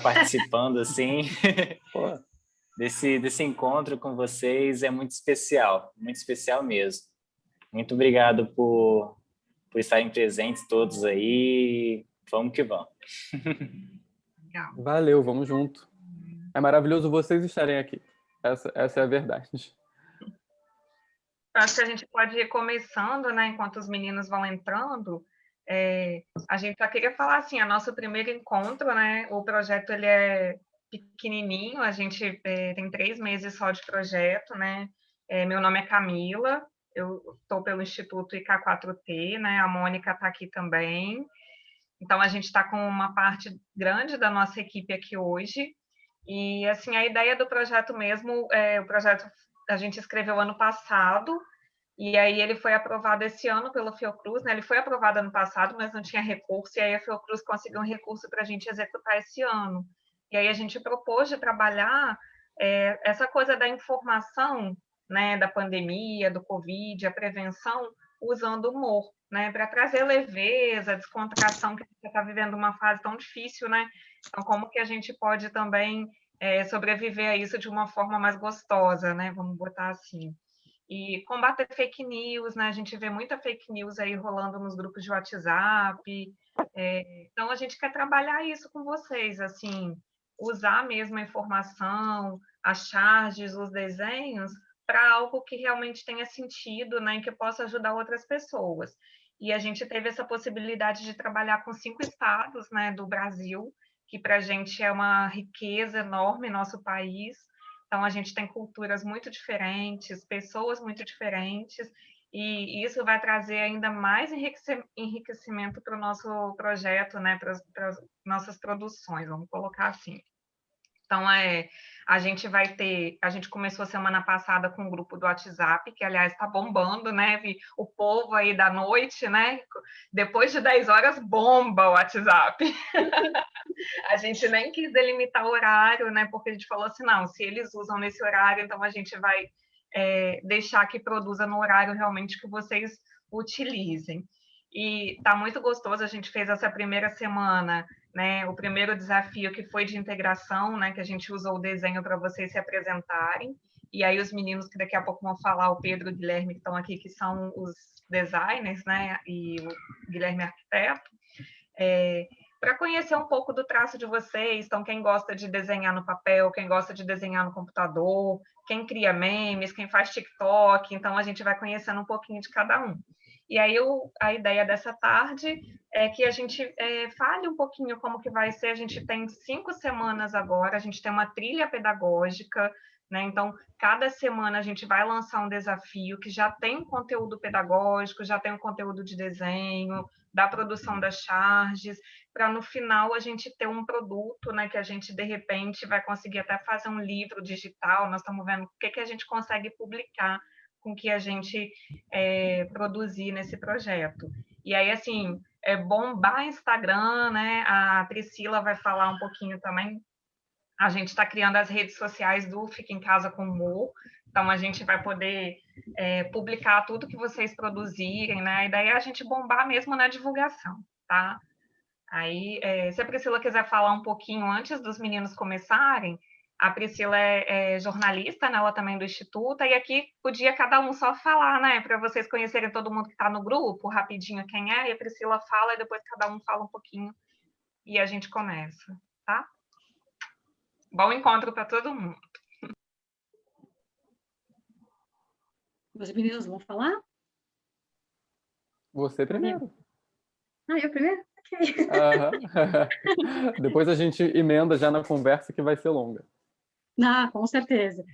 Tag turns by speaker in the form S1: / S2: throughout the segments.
S1: participando assim pô, desse encontro com vocês é muito especial mesmo. Muito obrigado por estarem presentes todos aí. Vamos que vamos.
S2: Legal.
S3: Valeu, vamos junto. É maravilhoso vocês estarem aqui. Essa é a verdade.
S2: Acho que a gente pode ir começando, né, enquanto os meninos vão entrando. A gente só queria falar assim, a nosso primeiro encontro, né, o projeto ele é pequenininho, a gente tem 3 meses só de projeto, né, meu nome é Camila, eu estou pelo Instituto IK4T, né, a Mônica está aqui também, então a gente está com uma parte grande da nossa equipe aqui hoje, e assim, a ideia do projeto mesmo, o projeto a gente escreveu ano passado, e aí ele foi aprovado esse ano pelo Fiocruz, né? Ele foi aprovado ano passado, mas não tinha recurso, e aí a Fiocruz conseguiu um recurso para a gente executar esse ano. E aí a gente propôs de trabalhar essa coisa da informação, né, da pandemia, do Covid, a prevenção, usando humor, né, para trazer leveza, descontração, que a gente está vivendo uma fase tão difícil, né? Então, como que a gente pode também sobreviver a isso de uma forma mais gostosa, né? Vamos botar assim. E combater fake news, né? A gente vê muita fake news aí rolando nos grupos de WhatsApp. Então, a gente quer trabalhar isso com vocês, assim, usar mesmo a informação, as charges, os desenhos, para algo que realmente tenha sentido, né? E que possa ajudar outras pessoas. E a gente teve essa possibilidade de trabalhar com 5 estados, né, do Brasil, que para a gente é uma riqueza enorme, nosso país. Então, a gente tem culturas muito diferentes, pessoas muito diferentes, e isso vai trazer ainda mais enriquecimento para o nosso projeto, né, para as nossas produções, vamos colocar assim. Então, a gente começou semana passada com um grupo do WhatsApp, que, aliás, está bombando, né? O povo aí da noite, né? Depois de 10 horas, bomba o WhatsApp. A gente nem quis delimitar o horário, né? Porque a gente falou assim, não, se eles usam nesse horário, então a gente vai deixar que produza no horário realmente que vocês utilizem. E tá muito gostoso, a gente fez essa primeira semana, né? O primeiro desafio que foi de integração, né? Que a gente usou o desenho para vocês se apresentarem. E aí os meninos que daqui a pouco vão falar, o Pedro e o Guilherme que estão aqui, que são os designers, né? E o Guilherme arquiteto. Para conhecer um pouco do traço de vocês, então quem gosta de desenhar no papel, quem gosta de desenhar no computador, quem cria memes, quem faz TikTok, então a gente vai conhecendo um pouquinho de cada um. E aí a ideia dessa tarde é que a gente fale um pouquinho como que vai ser, a gente tem 5 semanas agora, a gente tem uma trilha pedagógica, né? Então, cada semana a gente vai lançar um desafio que já tem conteúdo pedagógico, já tem um conteúdo de desenho, da produção das charges, para no final a gente ter um produto, né, que a gente de repente vai conseguir até fazer um livro digital. Nós estamos vendo o que a gente consegue publicar com o que a gente produzir nesse projeto. E aí, assim, bombar Instagram, né? A Priscila vai falar um pouquinho também. A gente está criando as redes sociais do Fica em Casa com Humor, então a gente vai poder publicar tudo que vocês produzirem, né? A ideia é a gente bombar mesmo na divulgação, tá? Aí, se a Priscila quiser falar um pouquinho antes dos meninos começarem, a Priscila é jornalista, né? Ela também é do Instituto, e aqui podia cada um só falar, né? Para vocês conhecerem todo mundo que está no grupo, rapidinho quem é, e a Priscila fala, e depois cada um fala um pouquinho, e a gente começa, tá? Bom encontro para todo mundo.
S4: Os meninos vão falar?
S3: Você primeiro.
S4: Eu primeiro? Ok.
S3: Depois a gente emenda já na conversa que vai ser longa.
S4: Com certeza.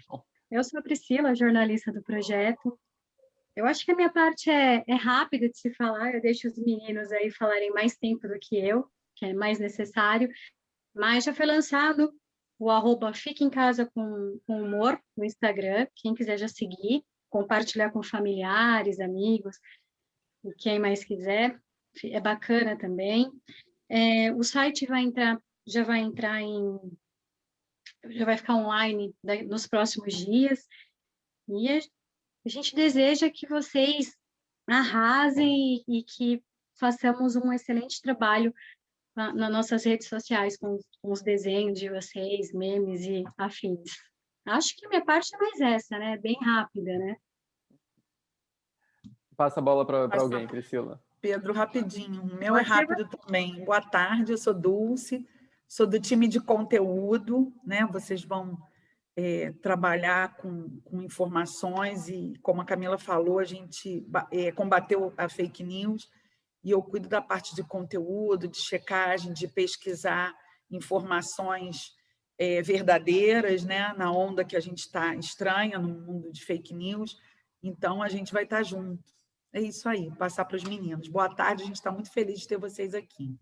S4: Eu sou a Priscila, jornalista do projeto. Eu acho que a minha parte é rápida de se falar, eu deixo os meninos aí falarem mais tempo do que eu, que é mais necessário, mas já foi lançado o @Fica em Casa com Humor no Instagram, quem quiser já seguir, compartilhar com familiares, amigos, e quem mais quiser, é bacana também. O site já vai ficar online nos próximos dias, e a gente deseja que vocês arrasem e que façamos um excelente trabalho nas nossas redes sociais com os desenhos de vocês, memes e afins. Acho que a minha parte é mais essa, né? Bem rápida, né?
S3: Passa a bola para alguém, Priscila.
S5: Pedro, rapidinho. O meu é rápido também. Boa tarde, eu sou Dulce, sou do time de conteúdo, né? Vocês vão trabalhar com informações e, como a Camila falou, a gente combateu a fake news e eu cuido da parte de conteúdo, de checagem, de pesquisar informações verdadeiras, né? Na onda que a gente está estranha no mundo de fake news. Então, a gente vai estar junto. É isso aí, passar para os meninos. Boa tarde, a gente está muito feliz de ter vocês aqui.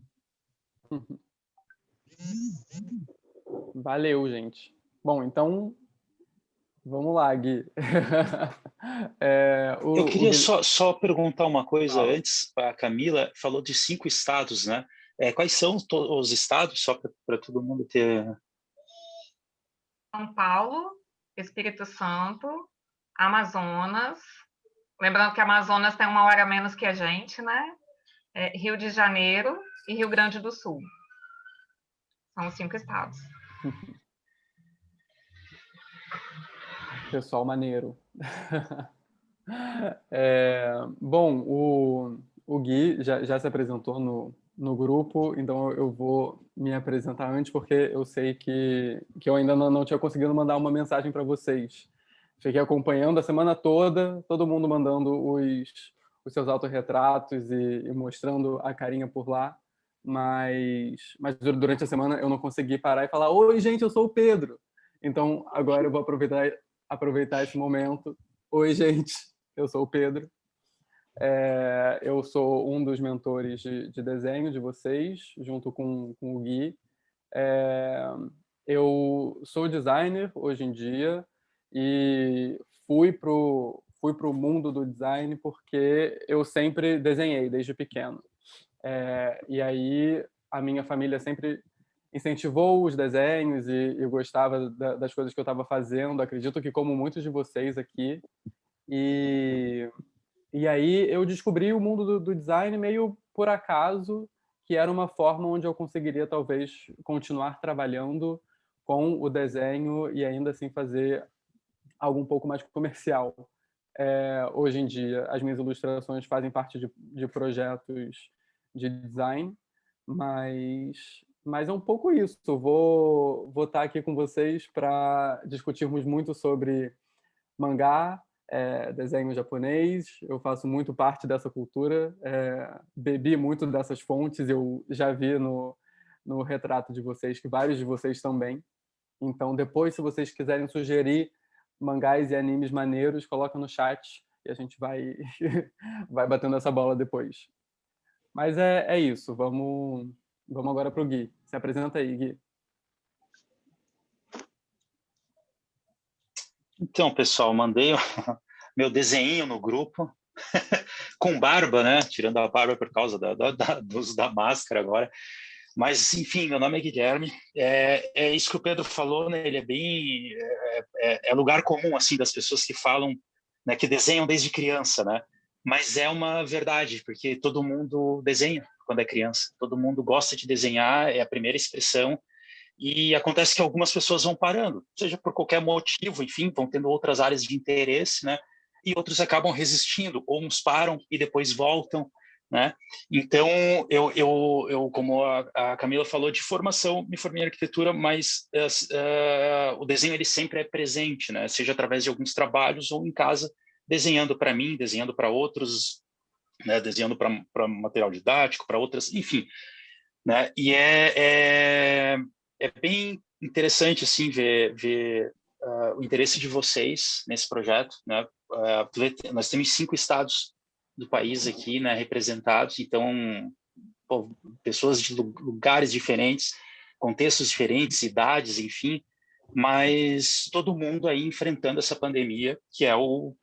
S3: Valeu, gente. Bom, então, vamos lá, Gui.
S6: Eu queria só perguntar uma coisa antes. A Camila falou de 5 estados, né? Quais são os estados, só para todo mundo ter...
S2: São Paulo, Espírito Santo, Amazonas. Lembrando que Amazonas tem 1 hora a menos que a gente, né? Rio de Janeiro e Rio Grande do Sul. São os 5 estados.
S3: Pessoal maneiro. Bom, o Gui já se apresentou no grupo, então eu vou me apresentar antes, porque eu sei que eu ainda não tinha conseguido mandar uma mensagem para vocês. Fiquei acompanhando a semana toda, todo mundo mandando os seus autorretratos e mostrando a carinha por lá, mas durante a semana eu não consegui parar e falar: oi, gente, eu sou o Pedro. Então, agora eu vou aproveitar esse momento. Oi, gente, eu sou o Pedro. Eu sou um dos mentores de desenho de vocês, junto com o Gui. Eu sou designer hoje em dia e fui pro mundo do design porque eu sempre desenhei desde pequeno. E aí a minha família sempre incentivou os desenhos e gostava das coisas que eu estava fazendo. Acredito que como muitos de vocês aqui. E aí eu descobri o mundo do design meio por acaso, que era uma forma onde eu conseguiria talvez continuar trabalhando com o desenho e ainda assim fazer algo um pouco mais comercial. Hoje em dia, as minhas ilustrações fazem parte de projetos de design, mas é um pouco isso. Vou estar aqui com vocês para discutirmos muito sobre mangá, desenho japonês. Eu faço muito parte dessa cultura, bebi muito dessas fontes. Eu já vi no retrato de vocês que vários de vocês também. Então, depois, se vocês quiserem sugerir mangás e animes maneiros, coloca no chat e a gente vai batendo essa bola depois. Mas é isso. Vamos agora para o Gui. Se apresenta aí, Gui.
S6: Então, pessoal, mandei meu desenho no grupo, com barba, né? Tirando a barba por causa do uso da máscara agora. Mas, enfim, meu nome é Guilherme. É isso que o Pedro falou, né? Ele é bem... É lugar comum, assim, das pessoas que falam, né, que desenham desde criança, né? Mas é uma verdade, porque todo mundo desenha quando é criança. Todo mundo gosta de desenhar, é a primeira expressão. E acontece que algumas pessoas vão parando, seja por qualquer motivo, enfim, vão tendo outras áreas de interesse, né? E outros acabam resistindo, ou uns param e depois voltam, né? Então, eu como a Camila falou, de formação, me formei em arquitetura, mas o desenho ele sempre é presente, né? Seja através de alguns trabalhos ou em casa, desenhando para mim, desenhando para outros, né? Desenhando para material didático, para outras, enfim, né? E é bem interessante assim ver o interesse de vocês nesse projeto, né? Nós temos 5 estados do país aqui, né, representados, então pessoas de lugares diferentes, contextos diferentes, idades, enfim, mas todo mundo aí enfrentando essa pandemia, que é o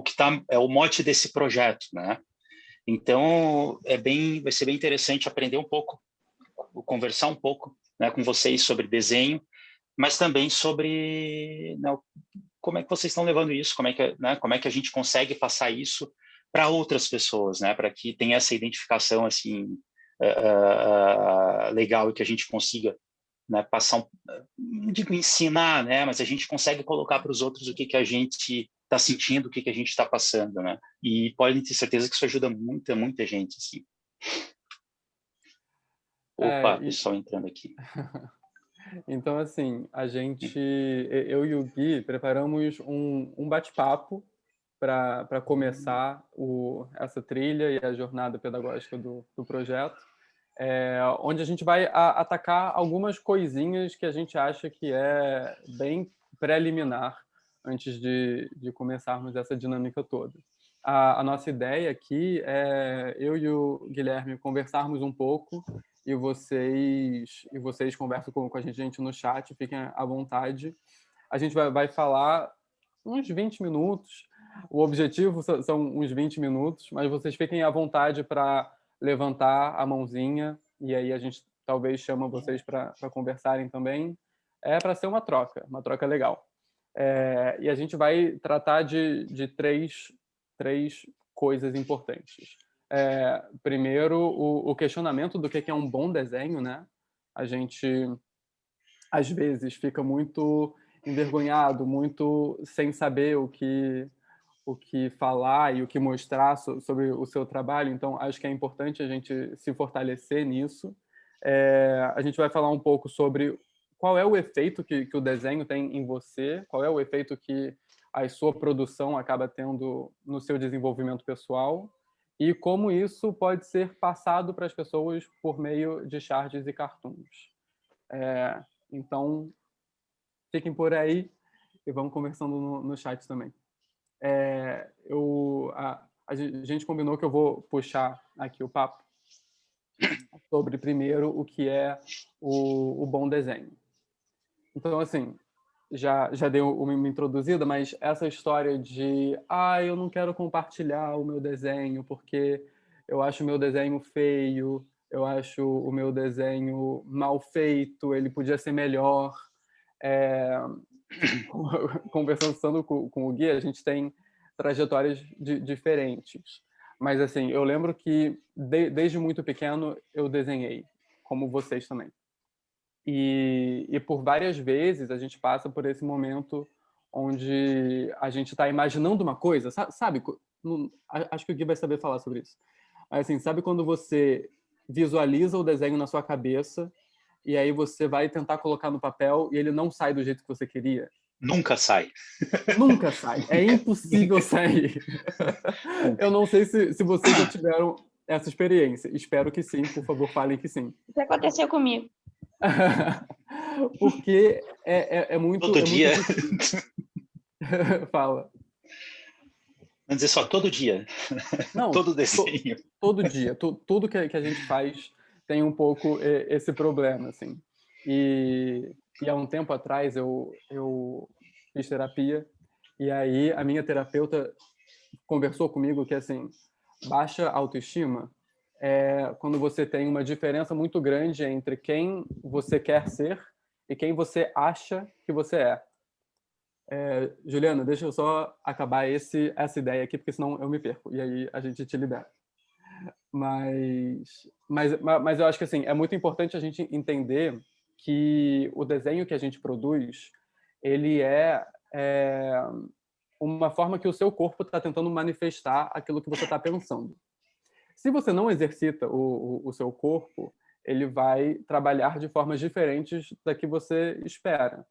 S6: que é o mote desse projeto, né? Então vai ser bem interessante aprender um pouco, conversar um pouco, né, com vocês sobre desenho, mas também sobre, né, como é que vocês estão levando isso, como é que a gente consegue passar isso para outras pessoas, né, para que tenha essa identificação assim legal e que a gente consiga, né, passar, não digo ensinar, né, mas a gente consegue colocar para os outros o que a gente está sentindo, o que a gente está passando, né? E podem ter certeza que isso ajuda muita gente, assim. Opa, pessoal entrando aqui.
S3: Então, assim, eu e o Gui preparamos um bate-papo para começar essa trilha e a jornada pedagógica do projeto, onde a gente vai atacar algumas coisinhas que a gente acha que é bem preliminar antes de começarmos essa dinâmica toda. A nossa ideia aqui é eu e o Guilherme conversarmos um pouco e vocês conversam com a gente no chat, fiquem à vontade. A gente vai falar uns 20 minutos. O objetivo são uns 20 minutos, mas vocês fiquem à vontade para levantar a mãozinha e aí a gente talvez chama vocês para conversarem também. É para ser uma troca legal. E a gente vai tratar de três coisas importantes. Primeiro, o questionamento do que é um bom desenho, né? A gente, às vezes, fica muito envergonhado, muito sem saber o que falar e o que mostrar sobre o seu trabalho. Então, acho que é importante a gente se fortalecer nisso. A gente vai falar um pouco sobre qual é o efeito que o desenho tem em você, qual é o efeito que a sua produção acaba tendo no seu desenvolvimento pessoal e como isso pode ser passado para as pessoas por meio de charges e cartoons. Então, fiquem por aí e vamos conversando no chat também. A gente combinou que eu vou puxar aqui o papo sobre, primeiro, o que é o bom desenho. Então, assim, já dei uma introduzida, mas essa história de eu não quero compartilhar o meu desenho porque eu acho o meu desenho feio, eu acho o meu desenho mal feito, ele podia ser melhor. Conversando com o Gui, a gente tem trajetórias diferentes. Mas, assim, eu lembro que desde muito pequeno eu desenhei, como vocês também. E por várias vezes a gente passa por esse momento onde a gente está imaginando uma coisa, sabe? Acho que o Gui vai saber falar sobre isso. Mas, assim, sabe quando você visualiza o desenho na sua cabeça e aí você vai tentar colocar no papel e ele não sai do jeito que você queria?
S6: Nunca sai.
S3: Nunca sai. É impossível sair. Eu não sei se vocês já tiveram essa experiência. Espero que sim. Por favor, falem que sim.
S7: Isso aconteceu comigo.
S3: Porque é muito...
S6: Todo dia.
S3: Fala.
S6: Vamos dizer só, todo dia.
S3: Não,
S6: todo desenho.
S3: Todo dia. Tudo que a gente faz tem um pouco esse problema, assim. E há um tempo atrás eu fiz terapia e aí a minha terapeuta conversou comigo que, assim, baixa autoestima é quando você tem uma diferença muito grande entre quem você quer ser e quem você acha que você é. Juliana, deixa eu só acabar essa ideia aqui, porque senão eu me perco, e aí a gente te libera. Mas eu acho que, assim, é muito importante a gente entender que o desenho que a gente produz, ele é uma forma que o seu corpo está tentando manifestar aquilo que você está pensando. Se você não exercita o seu corpo, ele vai trabalhar de formas diferentes da que você espera.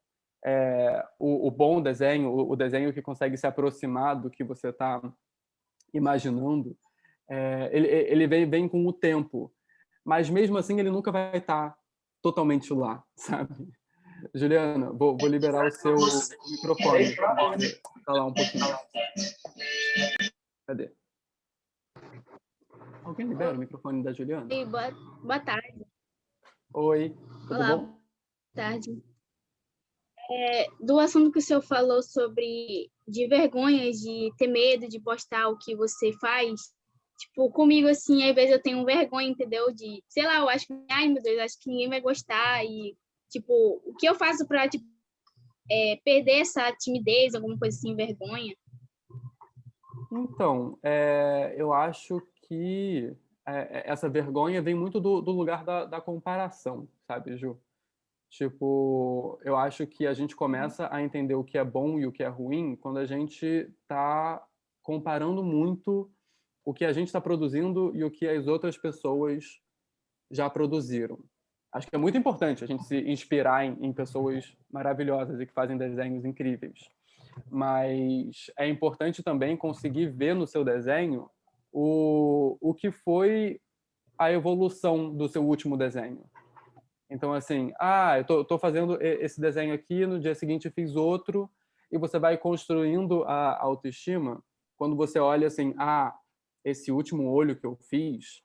S3: O bom desenho, o desenho que consegue se aproximar do que você está imaginando, ele vem com o tempo. Mas, mesmo assim, ele nunca vai estar totalmente lá, sabe? Juliana, vou liberar o seu microfone. Falar um pouquinho. Cadê? Alguém libera o microfone da Juliana?
S7: Oi, boa tarde.
S3: Oi, tudo
S7: Olá,
S3: bom?
S7: boa tarde. Do assunto que o senhor falou sobre de vergonha, de ter medo de postar o que você faz, tipo, comigo, assim, às vezes eu tenho vergonha, entendeu? De, sei lá, eu acho que, ai, meu Deus, acho que ninguém vai gostar e, tipo, o que eu faço para, tipo, perder essa timidez, alguma coisa assim, vergonha?
S3: Então, eu acho que essa vergonha vem muito do lugar da comparação, sabe, Ju? Tipo, eu acho que a gente começa a entender o que é bom e o que é ruim quando a gente está comparando muito o que a gente está produzindo e o que as outras pessoas já produziram. Acho que é muito importante a gente se inspirar em pessoas maravilhosas e que fazem desenhos incríveis. Mas é importante também conseguir ver no seu desenho o que foi a evolução do seu último desenho. Então, assim, eu tô fazendo esse desenho aqui, no dia seguinte fiz outro, e você vai construindo a autoestima quando você olha assim, esse último olho que eu fiz,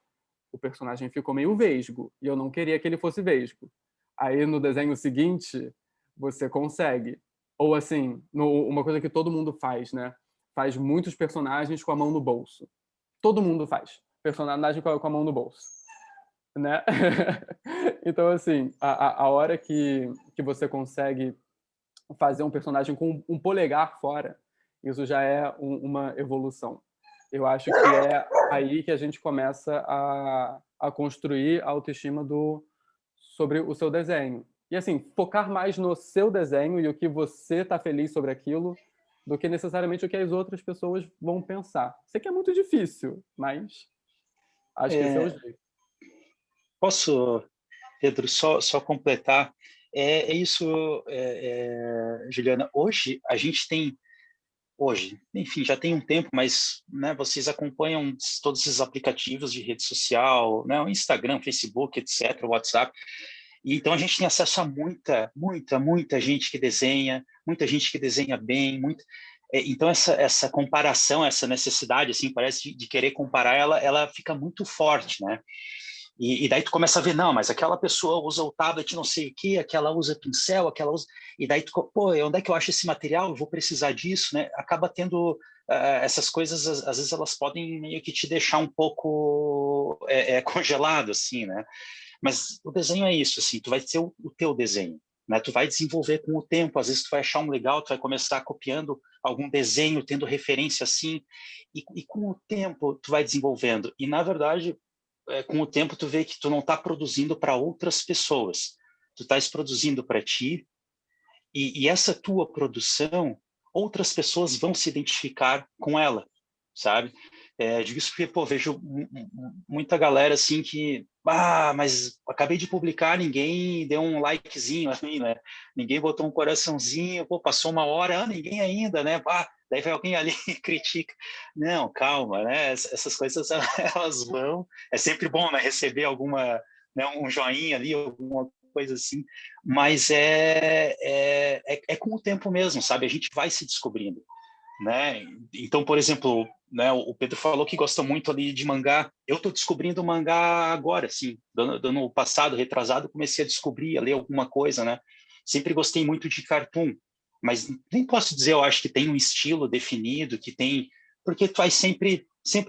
S3: o personagem ficou meio vesgo, e eu não queria que ele fosse vesgo. Aí, no desenho seguinte, você consegue. Ou, assim, uma coisa que todo mundo faz, né? Faz muitos personagens com a mão no bolso. Todo mundo faz. Personagem com a mão no bolso. Né? Então, assim, a hora que você consegue fazer um personagem com um polegar fora, isso já é uma evolução. Eu acho que é aí que a gente começa a construir a autoestima sobre o seu desenho. E, assim, focar mais no seu desenho e o que você está feliz sobre aquilo do que necessariamente o que as outras pessoas vão pensar. Sei que é muito difícil, mas acho que esse é o jeito.
S6: Posso, Pedro, só completar? É isso, Juliana. Hoje, a gente tem... enfim, já tem um tempo, mas, né, vocês acompanham todos esses aplicativos de rede social, né, o Instagram, Facebook, etc., o WhatsApp. E então a gente tem acesso a muita gente que desenha, muita gente que desenha bem, então essa comparação, essa necessidade, assim, parece de querer comparar, ela fica muito forte, né? E daí tu começa a ver, não, mas aquela pessoa usa o tablet não sei o quê, aquela usa pincel, aquela usa... E daí tu, onde é que eu acho esse material? Eu vou precisar disso, né? Acaba tendo essas coisas, às vezes elas podem meio que te deixar um pouco congelado, assim, né? Mas o desenho é isso, assim, tu vai ter o teu desenho, né? Tu vai desenvolver com o tempo, às vezes tu vai achar um legal, tu vai começar copiando algum desenho, tendo referência assim, e com o tempo tu vai desenvolvendo. E, na verdade, com o tempo tu vê que tu não está produzindo para outras pessoas, tu estás produzindo para ti, e essa tua produção, outras pessoas vão se identificar com ela, sabe? Digo isso porque, vejo muita galera assim que, mas acabei de publicar, ninguém deu um likezinho, assim, né? Ninguém botou um coraçãozinho, passou uma hora, ninguém ainda, né? Daí vai alguém ali e critica. Não, calma, né? Essas coisas, elas vão... É sempre bom, né? Receber né? Um joinha ali, alguma coisa assim, mas é com o tempo mesmo, sabe? A gente vai se descobrindo, né? Então, por exemplo, né, o Pedro falou que gosta muito ali de mangá. Eu estou descobrindo mangá agora, assim, do ano passado, retrasado, comecei a descobrir, a ler alguma coisa, né? Sempre gostei muito de cartoon, mas nem posso dizer, eu acho que tem um estilo definido, que tem, porque tu vai sempre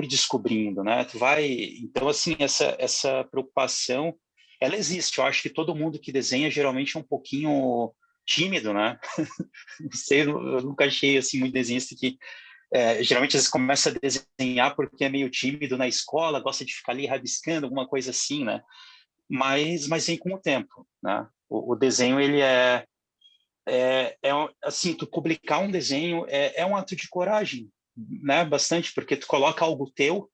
S6: descobrindo, né? Tu vai, então assim, essa preocupação, ela existe. Eu acho que todo mundo que desenha geralmente é um pouquinho tímido, né? Não sei, eu nunca achei assim muito desenhista que geralmente às vezes começa a desenhar porque é meio tímido na escola, gosta de ficar ali rabiscando, alguma coisa assim, né? Mas vem com o tempo, né? O desenho, ele assim, tu publicar um desenho é um ato de coragem, né? Bastante, porque tu coloca algo teu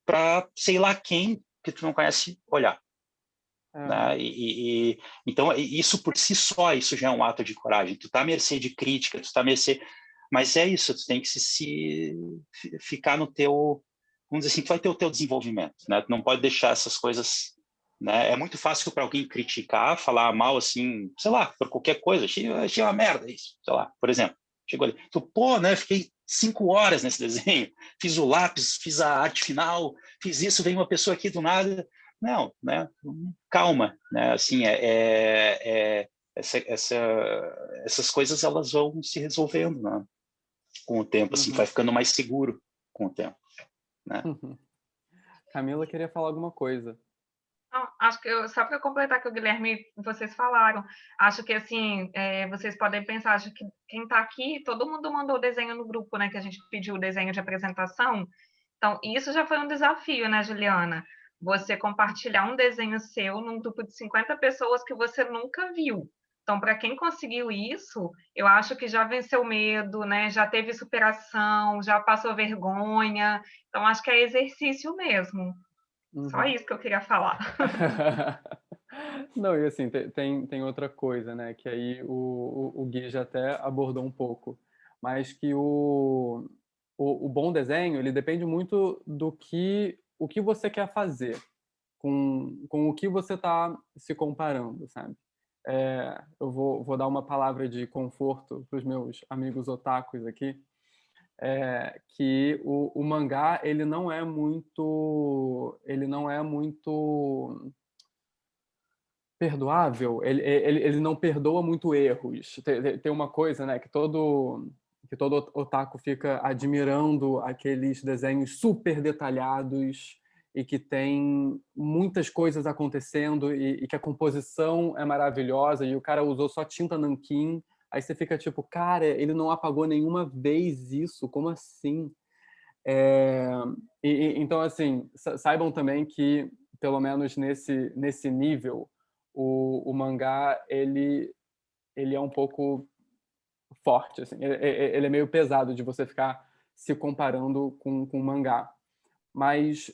S6: para sei lá quem que tu não conhece olhar. Né? Então, isso por si só, isso já é um ato de coragem. Tu tá à mercê de crítica, tu tá à mercê... Mas é isso, tu tem que ficar no teu... Vamos dizer assim, tu vai ter o teu desenvolvimento, né? Tu não pode deixar essas coisas... Né? É muito fácil para alguém criticar, falar mal, assim, sei lá, por qualquer coisa. Achei uma merda isso, sei lá, por exemplo. Chegou ali, tu, né? Fiquei 5 horas nesse desenho, fiz o lápis, fiz a arte final, fiz isso, veio uma pessoa aqui do nada... Não, né? Calma, né? Assim, essas coisas, elas vão se resolvendo, né? Com o tempo, assim, vai ficando mais seguro com o tempo, né?
S3: Camila queria falar alguma coisa.
S2: Não, acho que só para completar que o Guilherme, vocês falaram, acho que assim, vocês podem pensar, acho que quem está aqui, todo mundo mandou o desenho no grupo, né? Que a gente pediu o desenho de apresentação. Então, isso já foi um desafio, né, Juliana? Você compartilhar um desenho seu num grupo de 50 pessoas que você nunca viu. Então, para quem conseguiu isso, eu acho que já venceu medo, né? Já teve superação, já passou vergonha. Então, acho que é exercício mesmo. Só isso que eu queria falar.
S3: Não, e assim, tem outra coisa, né? Que aí o Gui já até abordou um pouco. Mas que o bom desenho, ele depende muito o que você quer fazer, com o que você está se comparando, sabe? Eu vou dar uma palavra de conforto para os meus amigos otakus aqui, que o mangá ele não é muito perdoável, ele não perdoa muito erros. Tem uma coisa, né, que todo otaku fica admirando aqueles desenhos super detalhados e que tem muitas coisas acontecendo e que a composição é maravilhosa e o cara usou só tinta nanquim. Aí você fica tipo, cara, ele não apagou nenhuma vez isso, como assim? Então, assim, saibam também que, pelo menos nesse nível, o mangá, ele é um pouco forte, assim. Ele é meio pesado de você ficar se comparando com o mangá. Mas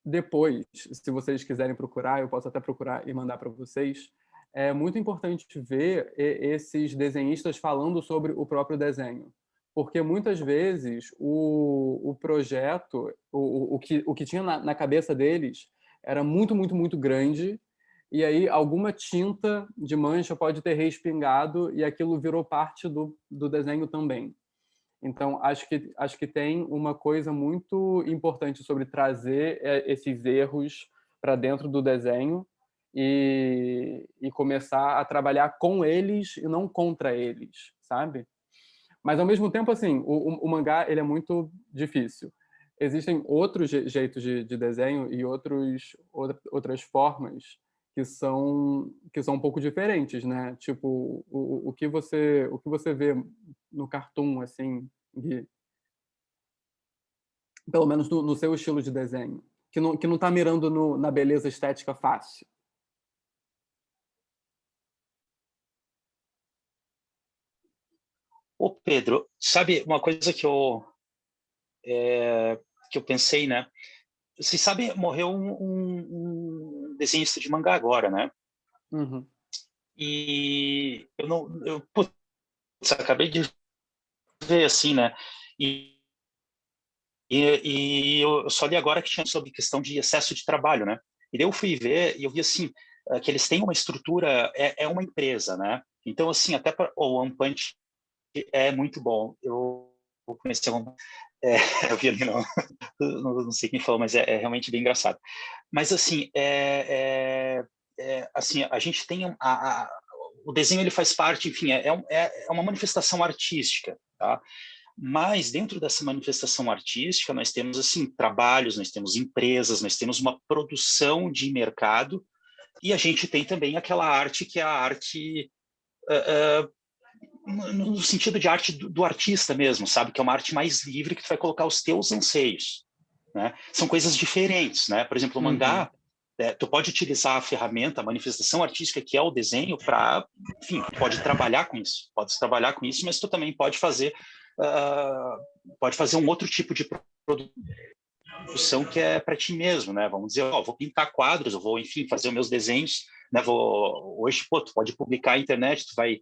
S3: depois, se vocês quiserem procurar, eu posso até procurar e mandar para vocês, é muito importante ver esses desenhistas falando sobre o próprio desenho. Porque muitas vezes o projeto, o que tinha na cabeça deles era muito, muito, muito grande, e aí alguma tinta de mancha pode ter respingado e aquilo virou parte do desenho também. Então, acho que tem uma coisa muito importante sobre trazer esses erros para dentro do desenho e começar a trabalhar com eles e não contra eles, sabe? Mas, ao mesmo tempo, assim, o mangá ele é muito difícil. Existem outros jeitos de desenho e outras formas que são um pouco diferentes, né? Tipo, o que você vê no cartoon, assim, Gui, pelo menos no seu estilo de desenho, que não tá mirando na beleza estética fácil.
S6: Ô, Pedro, sabe uma coisa que eu pensei, né? Você sabe, morreu um desenhista de mangá agora, né?
S3: Uhum.
S6: E putz, acabei de ver assim, né? E, e eu só li agora que tinha sobre questão de excesso de trabalho, né? E daí eu fui ver e eu vi assim que eles têm uma estrutura, é uma empresa, né? Então assim, até para o One Punch é muito bom. Eu conheci eu vi ali, não sei quem falou, mas é realmente bem engraçado. Mas assim, assim, a gente tem o desenho, ele faz parte, enfim, é uma manifestação artística, tá? Mas dentro dessa manifestação artística nós temos assim trabalhos, nós temos empresas, nós temos uma produção de mercado e a gente tem também aquela arte que é a arte no sentido de arte do artista mesmo, sabe? Que é uma arte mais livre que tu vai colocar os teus anseios, né? São coisas diferentes, né? Por exemplo, o mangá, tu pode utilizar a ferramenta, a manifestação artística que é o desenho para, enfim, pode trabalhar com isso, mas tu também pode fazer um outro tipo de produção que é para ti mesmo, né? Vamos dizer, vou pintar quadros, eu vou, enfim, fazer os meus desenhos, né? Hoje, tu pode publicar na internet, tu vai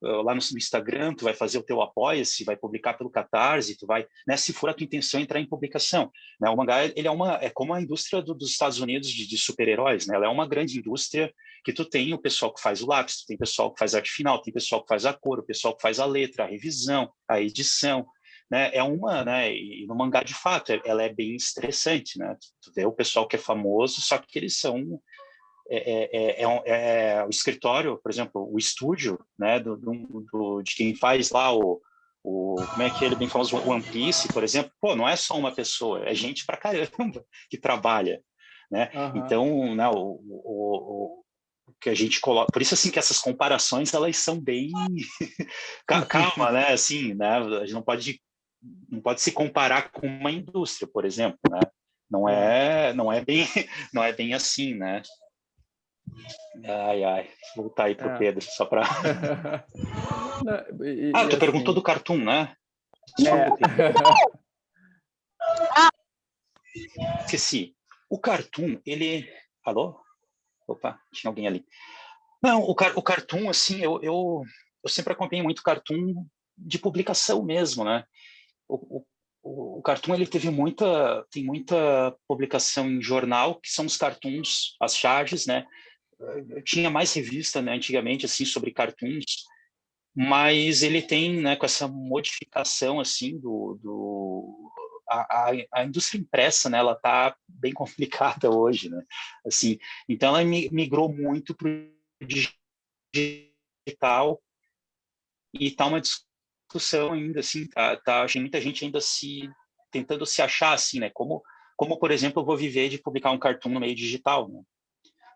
S6: lá no Instagram, tu vai fazer o teu Apoia-se, vai publicar pelo Catarse, tu vai, né, se for a tua intenção entrar em publicação, né? O mangá ele é como a indústria dos Estados Unidos de super-heróis, né? Ela é uma grande indústria que tu tem o pessoal que faz o lápis, tu tem o pessoal que faz arte final, tem o pessoal que faz a cor, o pessoal que faz a letra, a revisão, a edição, né? Né? E no mangá de fato ela é bem estressante, né? Tu vê o pessoal que é famoso, só que eles são o escritório, por exemplo, o estúdio, né, de quem faz lá como é que ele é bem famoso, o One Piece, por exemplo, pô, não é só uma pessoa, é gente pra caramba que trabalha, né? Então, né, o que a gente coloca, por isso assim que essas comparações elas são bem calma, né? Assim, né? A gente não pode não pode se comparar com uma indústria, por exemplo, né? Não é bem assim, né? Ai, vou voltar aí pro Pedro, só para... Tu perguntou do Cartoon, né? Só um pouquinho. Esqueci. O Cartoon, ele... Alô? Opa, tinha alguém ali. Não, o Cartoon, assim, eu sempre acompanhei muito Cartoon de publicação mesmo, né? O Cartoon, ele tem muita publicação em jornal, que são os cartoons, as charges, né? Eu tinha mais revista, né, antigamente, assim, sobre cartoons, mas ele tem, né, com essa modificação, assim, a indústria impressa, né, ela tá bem complicada hoje, né? Assim, então ela migrou muito para o digital e tá uma discussão ainda, assim, acho que muita gente ainda tentando se achar, assim, né? Como, por exemplo, eu vou viver de publicar um cartoon no meio digital, né?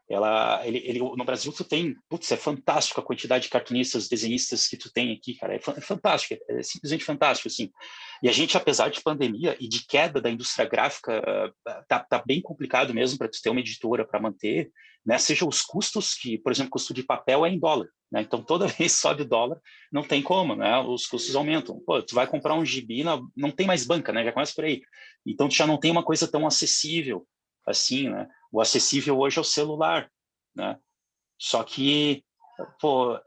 S6: No Brasil tu tem, putz, é fantástico a quantidade de cartunistas, desenhistas que tu tem aqui, cara, é fantástico, é simplesmente fantástico, assim. E a gente, apesar de pandemia e de queda da indústria gráfica, tá bem complicado mesmo para tu ter uma editora para manter, né? Seja os custos que, por exemplo, o custo de papel é em dólar, né? Então toda vez sobe o dólar, não tem como, né? Os custos aumentam. Pô, tu vai comprar um gibi, não tem mais banca, né? Já começa por aí. Então tu já não tem uma coisa tão acessível assim, né? O acessível hoje é o celular, né? Só que, pô,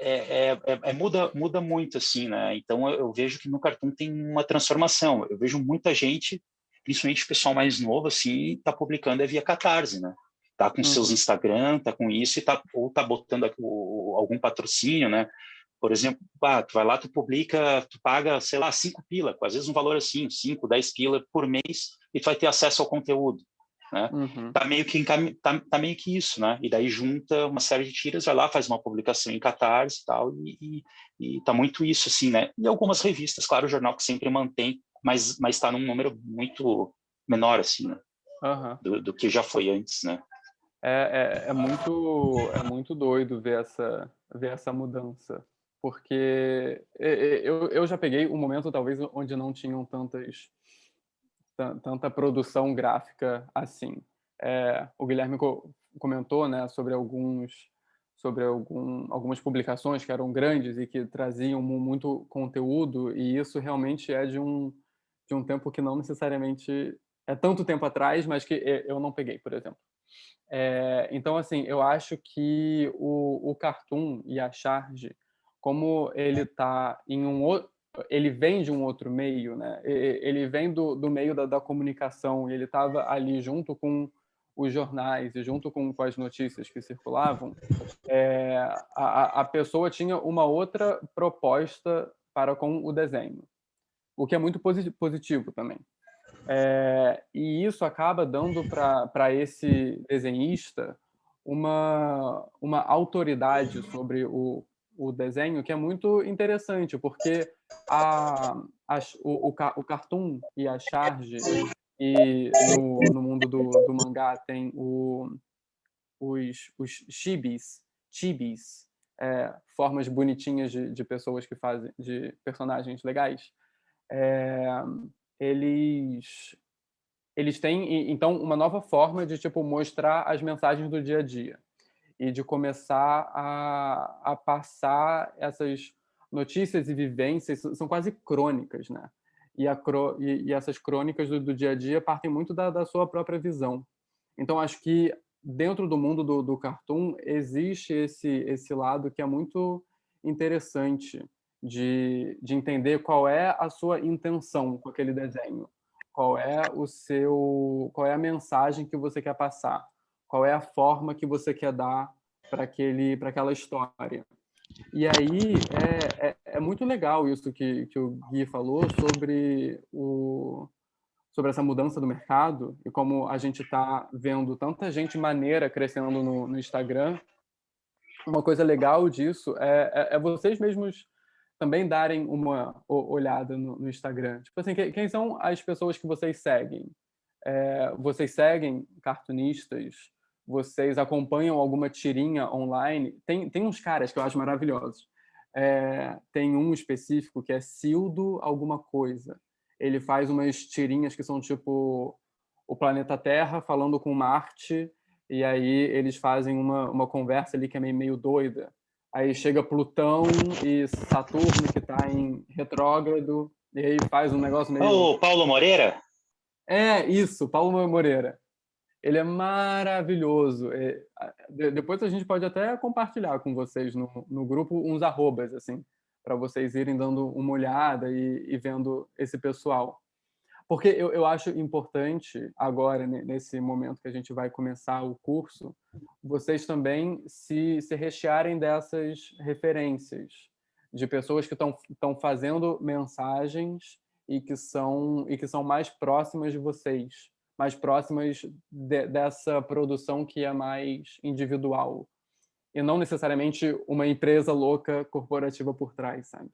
S6: muda muito, assim, né? Então eu vejo que no Cartoon tem uma transformação. Eu vejo muita gente, principalmente o pessoal mais novo, assim, tá publicando via Catarse, né? Tá com seus Instagram, tá com isso, ou tá botando algum patrocínio, né? Por exemplo, tu vai lá, tu publica, tu paga, sei lá, 5 pila, às vezes um valor assim, 5, 10 pila por mês, e tu vai ter acesso ao conteúdo. Né? Tá meio que isso, né? E daí junta uma série de tiras, vai lá, faz uma publicação em Catarse e tal, e tá muito isso, assim, né? E algumas revistas, claro, o jornal que sempre mantém, mas tá num número muito menor, assim, né? Do que já foi antes, né?
S3: É muito doido ver essa mudança, porque eu já peguei um momento, talvez, onde não tinham tanta produção gráfica assim. O Guilherme comentou, né, sobre algumas publicações que eram grandes e que traziam muito conteúdo, e isso realmente é de um tempo que não necessariamente é tanto tempo atrás, mas que eu não peguei, por exemplo. Então, assim, eu acho que o Cartoon e a Charge, como ele tá ele vem de um outro meio, né? Ele vem do meio da comunicação, e ele estava ali junto com os jornais e junto com as notícias que circulavam. A pessoa tinha uma outra proposta para com o desenho, o que é muito positivo também. E isso acaba dando para esse desenhista uma autoridade sobre o desenho que é muito interessante, porque o Cartoon e a Charge, e no mundo do mangá tem os chibis, formas bonitinhas de pessoas que fazem, de personagens legais. Eles têm, então, uma nova forma de mostrar as mensagens do dia a dia e de começar a passar essas notícias e vivências, são quase crônicas, né? E essas crônicas do dia a dia partem muito da sua própria visão. Então, acho que dentro do mundo do Cartoon existe esse lado que é muito interessante de entender qual é a sua intenção com aquele desenho. Qual é a mensagem que você quer passar? Qual é a forma que você quer dar para aquela história? E aí é muito legal isso que o Gui falou sobre essa mudança do mercado e como a gente está vendo tanta gente maneira crescendo no Instagram. Uma coisa legal disso é vocês mesmos também darem uma olhada no Instagram. Tipo assim, quem são as pessoas que vocês seguem? Vocês seguem cartunistas? Vocês acompanham alguma tirinha online? Tem uns caras que eu acho maravilhosos. Tem um específico que é Cildo alguma coisa. ele faz umas tirinhas que são tipo o planeta Terra falando com Marte, e aí eles fazem uma conversa ali que é meio doida. Aí chega Plutão e Saturno, que está em retrógrado, e aí faz um negócio meio...
S6: O Paulo Moreira?
S3: É, isso, Paulo Moreira. Ele é maravilhoso. Depois a gente pode até compartilhar com vocês no grupo uns arrobas, assim, para vocês irem dando uma olhada e vendo esse pessoal. Porque eu acho importante agora, nesse momento que a gente vai começar o curso, vocês também se rechearem dessas referências de pessoas que estão fazendo mensagens e que são mais próximas de vocês, mais próximas dessa produção que é mais individual e não necessariamente uma empresa louca corporativa por trás, sabe?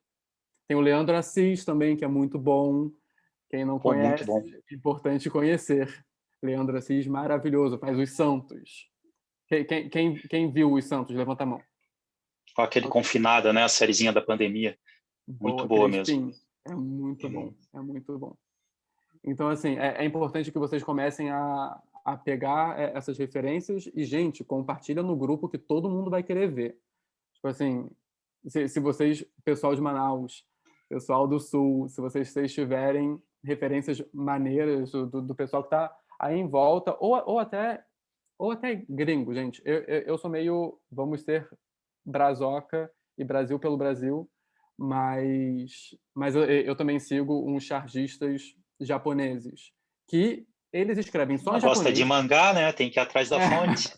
S3: Tem o Leandro Assis também, que é muito bom. Quem não conhece, é importante conhecer. Leandro Assis, maravilhoso, faz Os Santos. Quem viu Os Santos? Levanta a mão.
S6: Com aquele Confinada, né? A sériezinha da pandemia. Muito boa mesmo.
S3: É muito bom, é muito bom. Então, assim, é importante que vocês comecem a pegar essas referências e, gente, compartilha no grupo que todo mundo vai querer ver. Tipo assim, se vocês, pessoal de Manaus, pessoal do Sul, se vocês tiverem referências maneiras do pessoal que está aí em volta, ou até gringo, gente. Eu sou meio, vamos ter Brazoca e Brasil pelo Brasil, mas eu também sigo uns chargistas japoneses, que eles escrevem só em japonês.
S6: Gosta de mangá, né? Tem que ir atrás da fonte.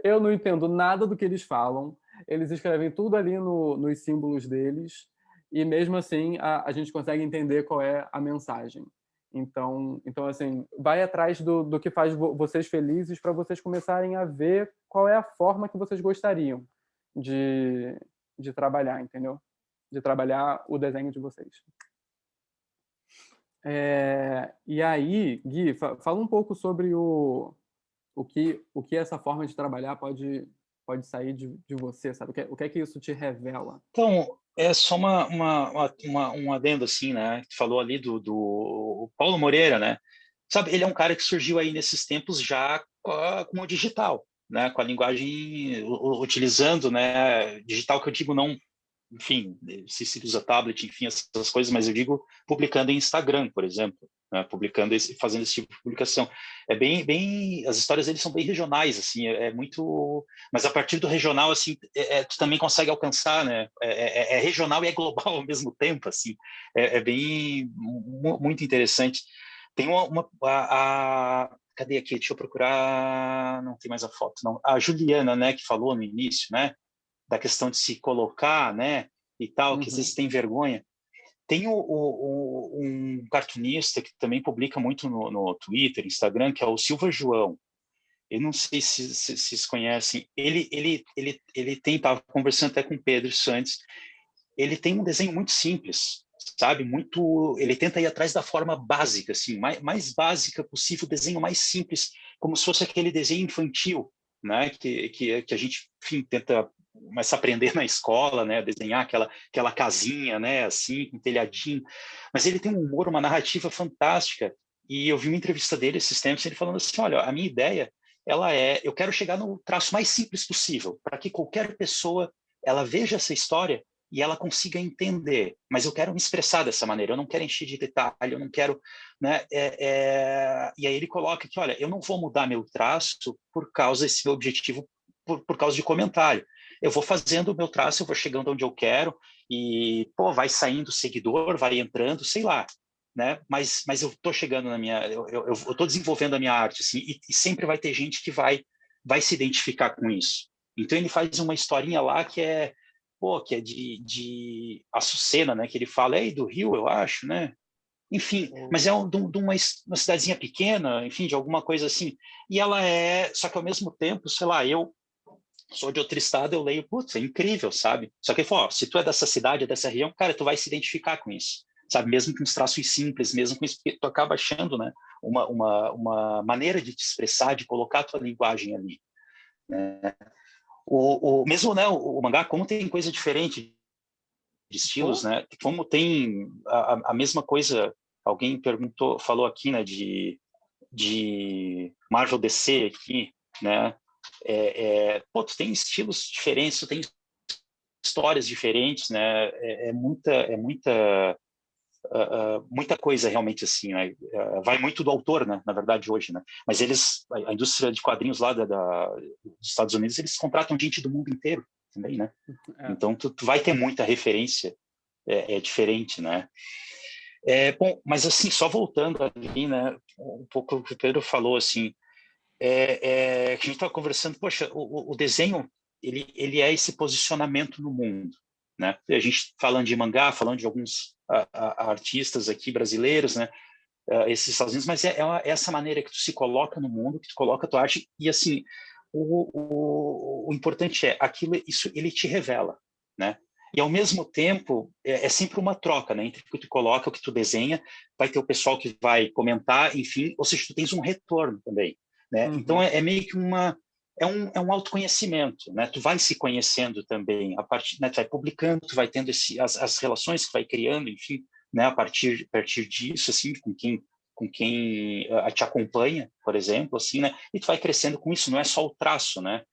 S3: Eu não entendo nada do que eles falam. Eles escrevem tudo ali nos símbolos deles e mesmo assim a gente consegue entender qual é a mensagem. Então assim, vai atrás do que faz vocês felizes para vocês começarem a ver qual é a forma que vocês gostariam de trabalhar, entendeu? De trabalhar o desenho de vocês. E aí, Gui, fala um pouco sobre o que essa forma de trabalhar pode sair de você, sabe? O que é que isso te revela?
S6: Então, é só um adendo, assim, né? Tu falou ali do Paulo Moreira, né? Sabe, ele é um cara que surgiu aí nesses tempos já com o digital, né? Com a linguagem, utilizando, né? Digital que eu digo não, enfim, se usa tablet, enfim, essas coisas, mas eu digo publicando em Instagram, por exemplo, né? Fazendo esse tipo de publicação. É bem, as histórias deles são bem regionais, assim, muito, mas a partir do regional, assim, tu também consegue alcançar, né? É regional e é global ao mesmo tempo, assim, bem, muito interessante. Tem cadê aqui? Deixa eu procurar, não tem mais a foto, não. A Juliana, né, que falou no início, né? Da questão de se colocar, né, e tal, que às vezes tem vergonha. Tem um cartunista que também publica muito no Twitter, Instagram, que é o Silva João. Eu não sei se vocês conhecem. Ele estava conversando até com o Pedro Santos. Ele tem um desenho muito simples, sabe? Ele tenta ir atrás da forma básica, assim, mais básica possível, o desenho mais simples, como se fosse aquele desenho infantil, né? Que a gente, enfim, tenta começa a aprender na escola, né, desenhar aquela casinha, né, assim, com um telhadinho. Mas ele tem um humor, uma narrativa fantástica. E eu vi uma entrevista dele esses tempos, ele falando assim, olha, a minha ideia, eu quero chegar no traço mais simples possível, para que qualquer pessoa, ela veja essa história e ela consiga entender. Mas eu quero me expressar dessa maneira, eu não quero encher de detalhe, eu não quero, né, e aí ele coloca que, olha, eu não vou mudar meu traço por causa desse meu objetivo, por causa de comentário. Eu vou fazendo o meu traço, eu vou chegando onde eu quero e, vai saindo seguidor, vai entrando, sei lá, né? Mas eu estou chegando eu estou desenvolvendo a minha arte, assim, e sempre vai ter gente que vai se identificar com isso. Então ele faz uma historinha lá que é de Açucena, né? Que ele fala, do Rio, eu acho, né? Enfim, mas é de uma cidadezinha pequena, enfim, de alguma coisa assim. E ela só que ao mesmo tempo, sei lá, eu sou de outro estado, eu leio, putz, é incrível, sabe? Só que ele falou, se tu é dessa cidade, dessa região, cara, tu vai se identificar com isso, sabe? Mesmo com os traços simples, mesmo com isso, tu acaba achando, né, uma maneira de te expressar, de colocar a tua linguagem ali. Né? Mesmo, né, o mangá, como tem coisa diferente estilos, né? Como tem a mesma coisa, alguém falou aqui, né, de Marvel DC aqui, né? Pô, tu tem estilos diferentes, tu tem histórias diferentes, né? Muita coisa realmente assim, né? Vai muito do autor, né? Na verdade hoje, né? Mas a indústria de quadrinhos lá dos Estados Unidos, eles contratam gente do mundo inteiro também, né? Então tu vai ter muita referência diferente, né? Bom, mas assim, só voltando ali, né? Um pouco o que o Pedro falou, assim, que a gente estava conversando, poxa, o desenho ele é esse posicionamento no mundo, né? A gente falando de mangá, falando de alguns artistas aqui brasileiros, né? Esses Estados Unidos, mas é essa maneira que tu se coloca no mundo, que tu coloca a tua arte, e assim, o importante isso ele te revela, né? E ao mesmo tempo é sempre uma troca, né? Entre o que tu coloca, o que tu desenha, vai ter o pessoal que vai comentar, enfim, ou seja, tu tens um retorno também, né? Então é meio que é um autoconhecimento, né? Tu vai se conhecendo também a partir, né? Tu vai publicando, tu vai tendo as relações que vai criando, enfim, né? A partir disso, assim, com quem te acompanha, por exemplo, assim, né? E tu vai crescendo com isso. Não é só o traço, né?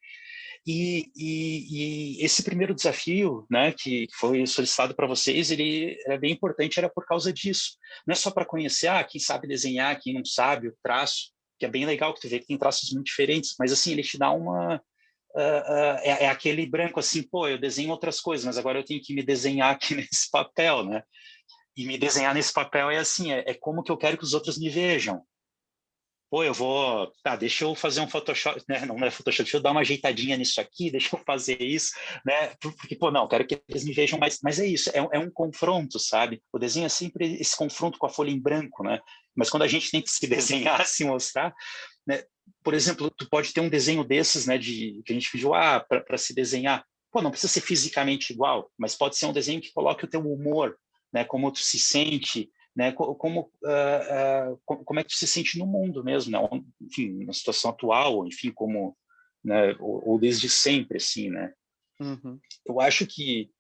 S6: E esse primeiro desafio, né, que foi solicitado para vocês, ele era bem importante, era por causa disso. Não é só para conhecer, quem sabe desenhar, quem não sabe, o traço, que é bem legal que tu vê que tem traços muito diferentes, mas assim, ele te dá é aquele branco assim, pô, eu desenho outras coisas, mas agora eu tenho que me desenhar aqui nesse papel, né? E me desenhar nesse papel é assim, é como que eu quero que os outros me vejam. Pô, deixa eu fazer um Photoshop, né? Não é Photoshop, deixa eu dar uma ajeitadinha nisso aqui, deixa eu fazer isso, né? Porque, pô, não, quero que eles me vejam mais. Mas é isso, é um confronto, sabe? O desenho é sempre esse confronto com a folha em branco, né? Mas quando a gente tem que se desenhar, se mostrar, né? Por exemplo, tu pode ter um desenho desses, né? Que a gente pediu, para se desenhar. Pô, não precisa ser fisicamente igual, mas pode ser um desenho que coloque o teu humor, né? Como tu se sente, né? Como é que tu se sente no mundo mesmo, né? Enfim, na situação atual, enfim, como, né? Ou desde sempre, assim, né? Eu acho que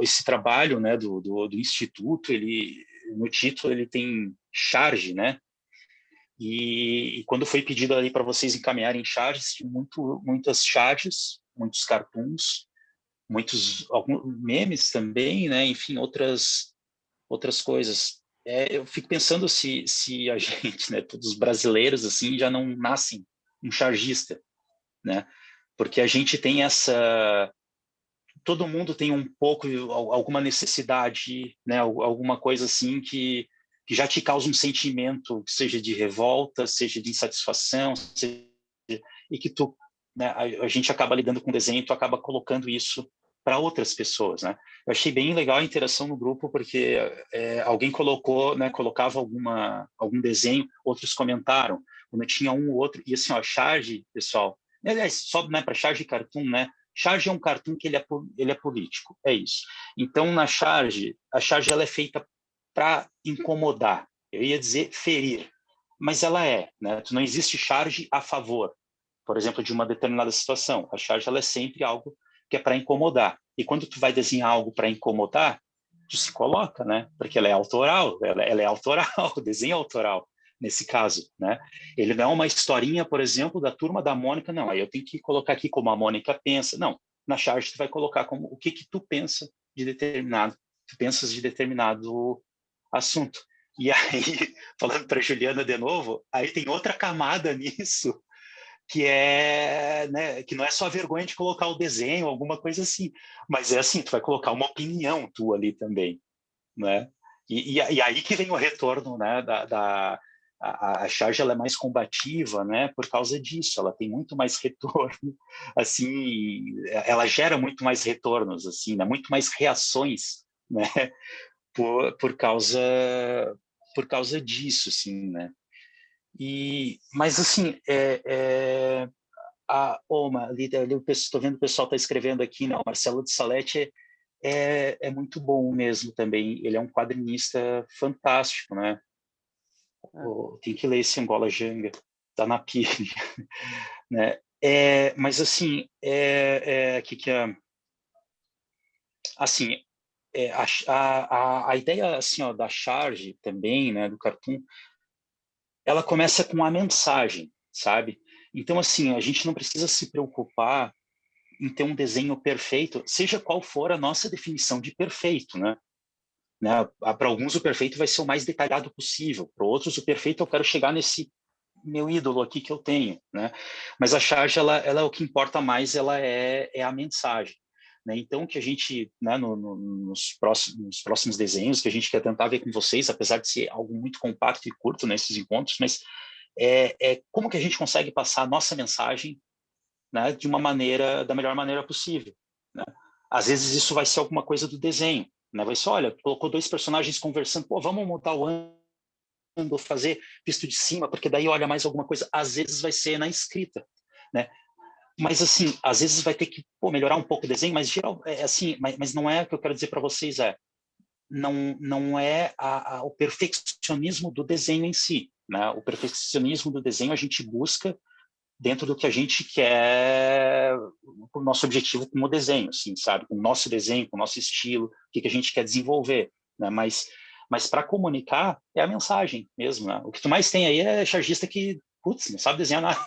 S6: esse trabalho, né, do instituto, no título ele tem charge, né? E quando foi pedido ali para vocês encaminharem charges, tinha muitas charges, muitos cartoons, alguns memes também, né? Enfim, outras coisas. Eu fico pensando se a gente, né, todos os brasileiros assim, já não nascem um chargista, né? Porque a gente tem todo mundo tem um pouco, alguma necessidade, né? Alguma coisa assim que já te causa um sentimento, seja de revolta, seja de insatisfação, e que tu, né, a gente acaba lidando com o desenho, tu acaba colocando isso para outras pessoas, né? Eu achei bem legal a interação no grupo, porque alguém colocava algum desenho, outros comentaram, quando tinha um ou outro, e assim, charge, pessoal, aliás, só, né, para charge cartoon, né? Charge é um cartoon que ele é político, é isso. Então, a charge ela é feita para incomodar, eu ia dizer ferir, mas ela né? Não existe charge a favor, por exemplo, de uma determinada situação. A charge ela é sempre algo que é para incomodar. E quando tu vai desenhar algo para incomodar, tu se coloca, né? Porque ela é autoral, ela é autoral, o desenho é autoral nesse caso, né? Ele não é uma historinha, por exemplo, da Turma da Mônica, não. Aí eu tenho que colocar aqui como a Mônica pensa. Não, na charge tu vai colocar como o que tu pensa tu pensas de determinado assunto. E aí, falando para Juliana de novo, aí tem outra camada nisso, que né, que não é só a vergonha de colocar o desenho, alguma coisa assim, mas é assim, tu vai colocar uma opinião tua ali também, né? E aí que vem o retorno, né, a charge ela é mais combativa, né, por causa disso, ela tem muito mais retorno, assim, ela gera muito mais retornos, assim, né, muito mais reações, né, por causa disso, assim, né. Mas assim, estou vendo o pessoal está escrevendo aqui, né, o Marcelo de Salete é muito bom mesmo também, ele é um quadrinista fantástico, né. Tem que ler esse Angola Janga, tá na pilha, né? Mas assim, assim, a ideia assim, ó, da charge também, né, do cartoon, ela começa com a mensagem, sabe? Então, assim, a gente não precisa se preocupar em ter um desenho perfeito, seja qual for a nossa definição de perfeito, né? Para alguns o perfeito vai ser o mais detalhado possível, para outros o perfeito eu quero chegar nesse meu ídolo aqui que eu tenho, né? Mas a charge, ela é o que importa mais, ela é a mensagem, né? Então, que a gente, né, nos próximos desenhos, que a gente quer tentar ver com vocês, apesar de ser algo muito compacto e curto nesses encontros, mas como que a gente consegue passar a nossa mensagem, né, da melhor maneira possível, né? Às vezes isso vai ser alguma coisa do desenho, né? Vai ser, olha, colocou dois personagens conversando, pô, vamos mudar o ângulo, fazer visto de cima, porque daí olha mais alguma coisa. Às vezes vai ser na escrita, né? Mas assim, às vezes vai ter que melhorar um pouco o desenho, mas geral assim, mas não é o que eu quero dizer para vocês não é o perfeccionismo do desenho em si, né? O perfeccionismo do desenho a gente busca dentro do que a gente quer, o nosso objetivo com o desenho, assim, sabe? Com o nosso desenho, com o nosso estilo, o que a gente quer desenvolver, né? Mas para comunicar é a mensagem mesmo, né? O que tu mais tem aí é chargista que, putz, não sabe desenhar nada.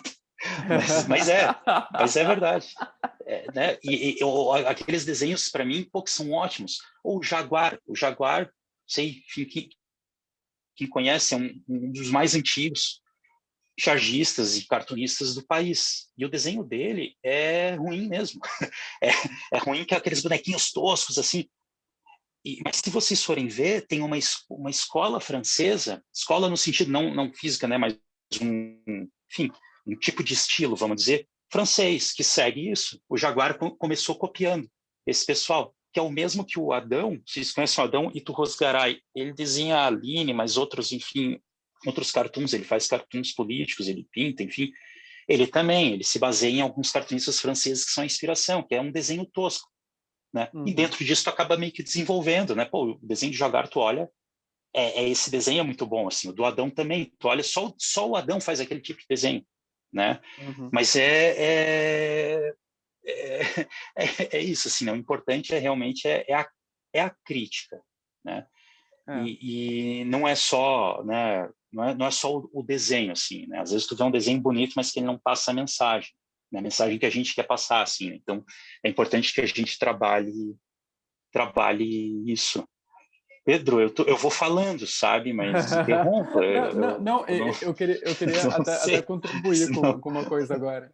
S6: Mas é verdade. Né? Aqueles desenhos, para mim, pô, que são ótimos. Ou o Jaguar, sei, enfim, quem conhece, é um dos mais antigos chargistas e cartunistas do país. E o desenho dele é ruim mesmo. É ruim que aqueles bonequinhos toscos, assim. Mas se vocês forem ver, tem uma escola francesa, escola no sentido não física, né, mas enfim, um tipo de estilo, vamos dizer, francês, que segue isso. O Jaguar começou copiando esse pessoal, que é o mesmo que o Adão, vocês conhecem o Adão Iturrosgaray, ele desenha a Aline, mas outros, enfim, outros cartoons, ele faz cartoons políticos, ele pinta, enfim. Ele se baseia em alguns cartunistas franceses que são a inspiração, que é um desenho tosco, né? E dentro disso tu acaba meio que desenvolvendo, né? Pô, o desenho de Jaguar, tu olha, esse desenho é muito bom, assim. O do Adão também, tu olha, só o Adão faz aquele tipo de desenho, né? Mas é isso, assim, né? O importante realmente a crítica, né? E não é só, né? Não é só o desenho, assim, né? Às vezes tu vê um desenho bonito, mas que ele não passa a mensagem, né? A mensagem que a gente quer passar, assim, né? Então, é importante que a gente trabalhe isso. Pedro, eu vou falando, sabe? Mas interrompa.
S3: Eu queria até contribuir com uma coisa agora.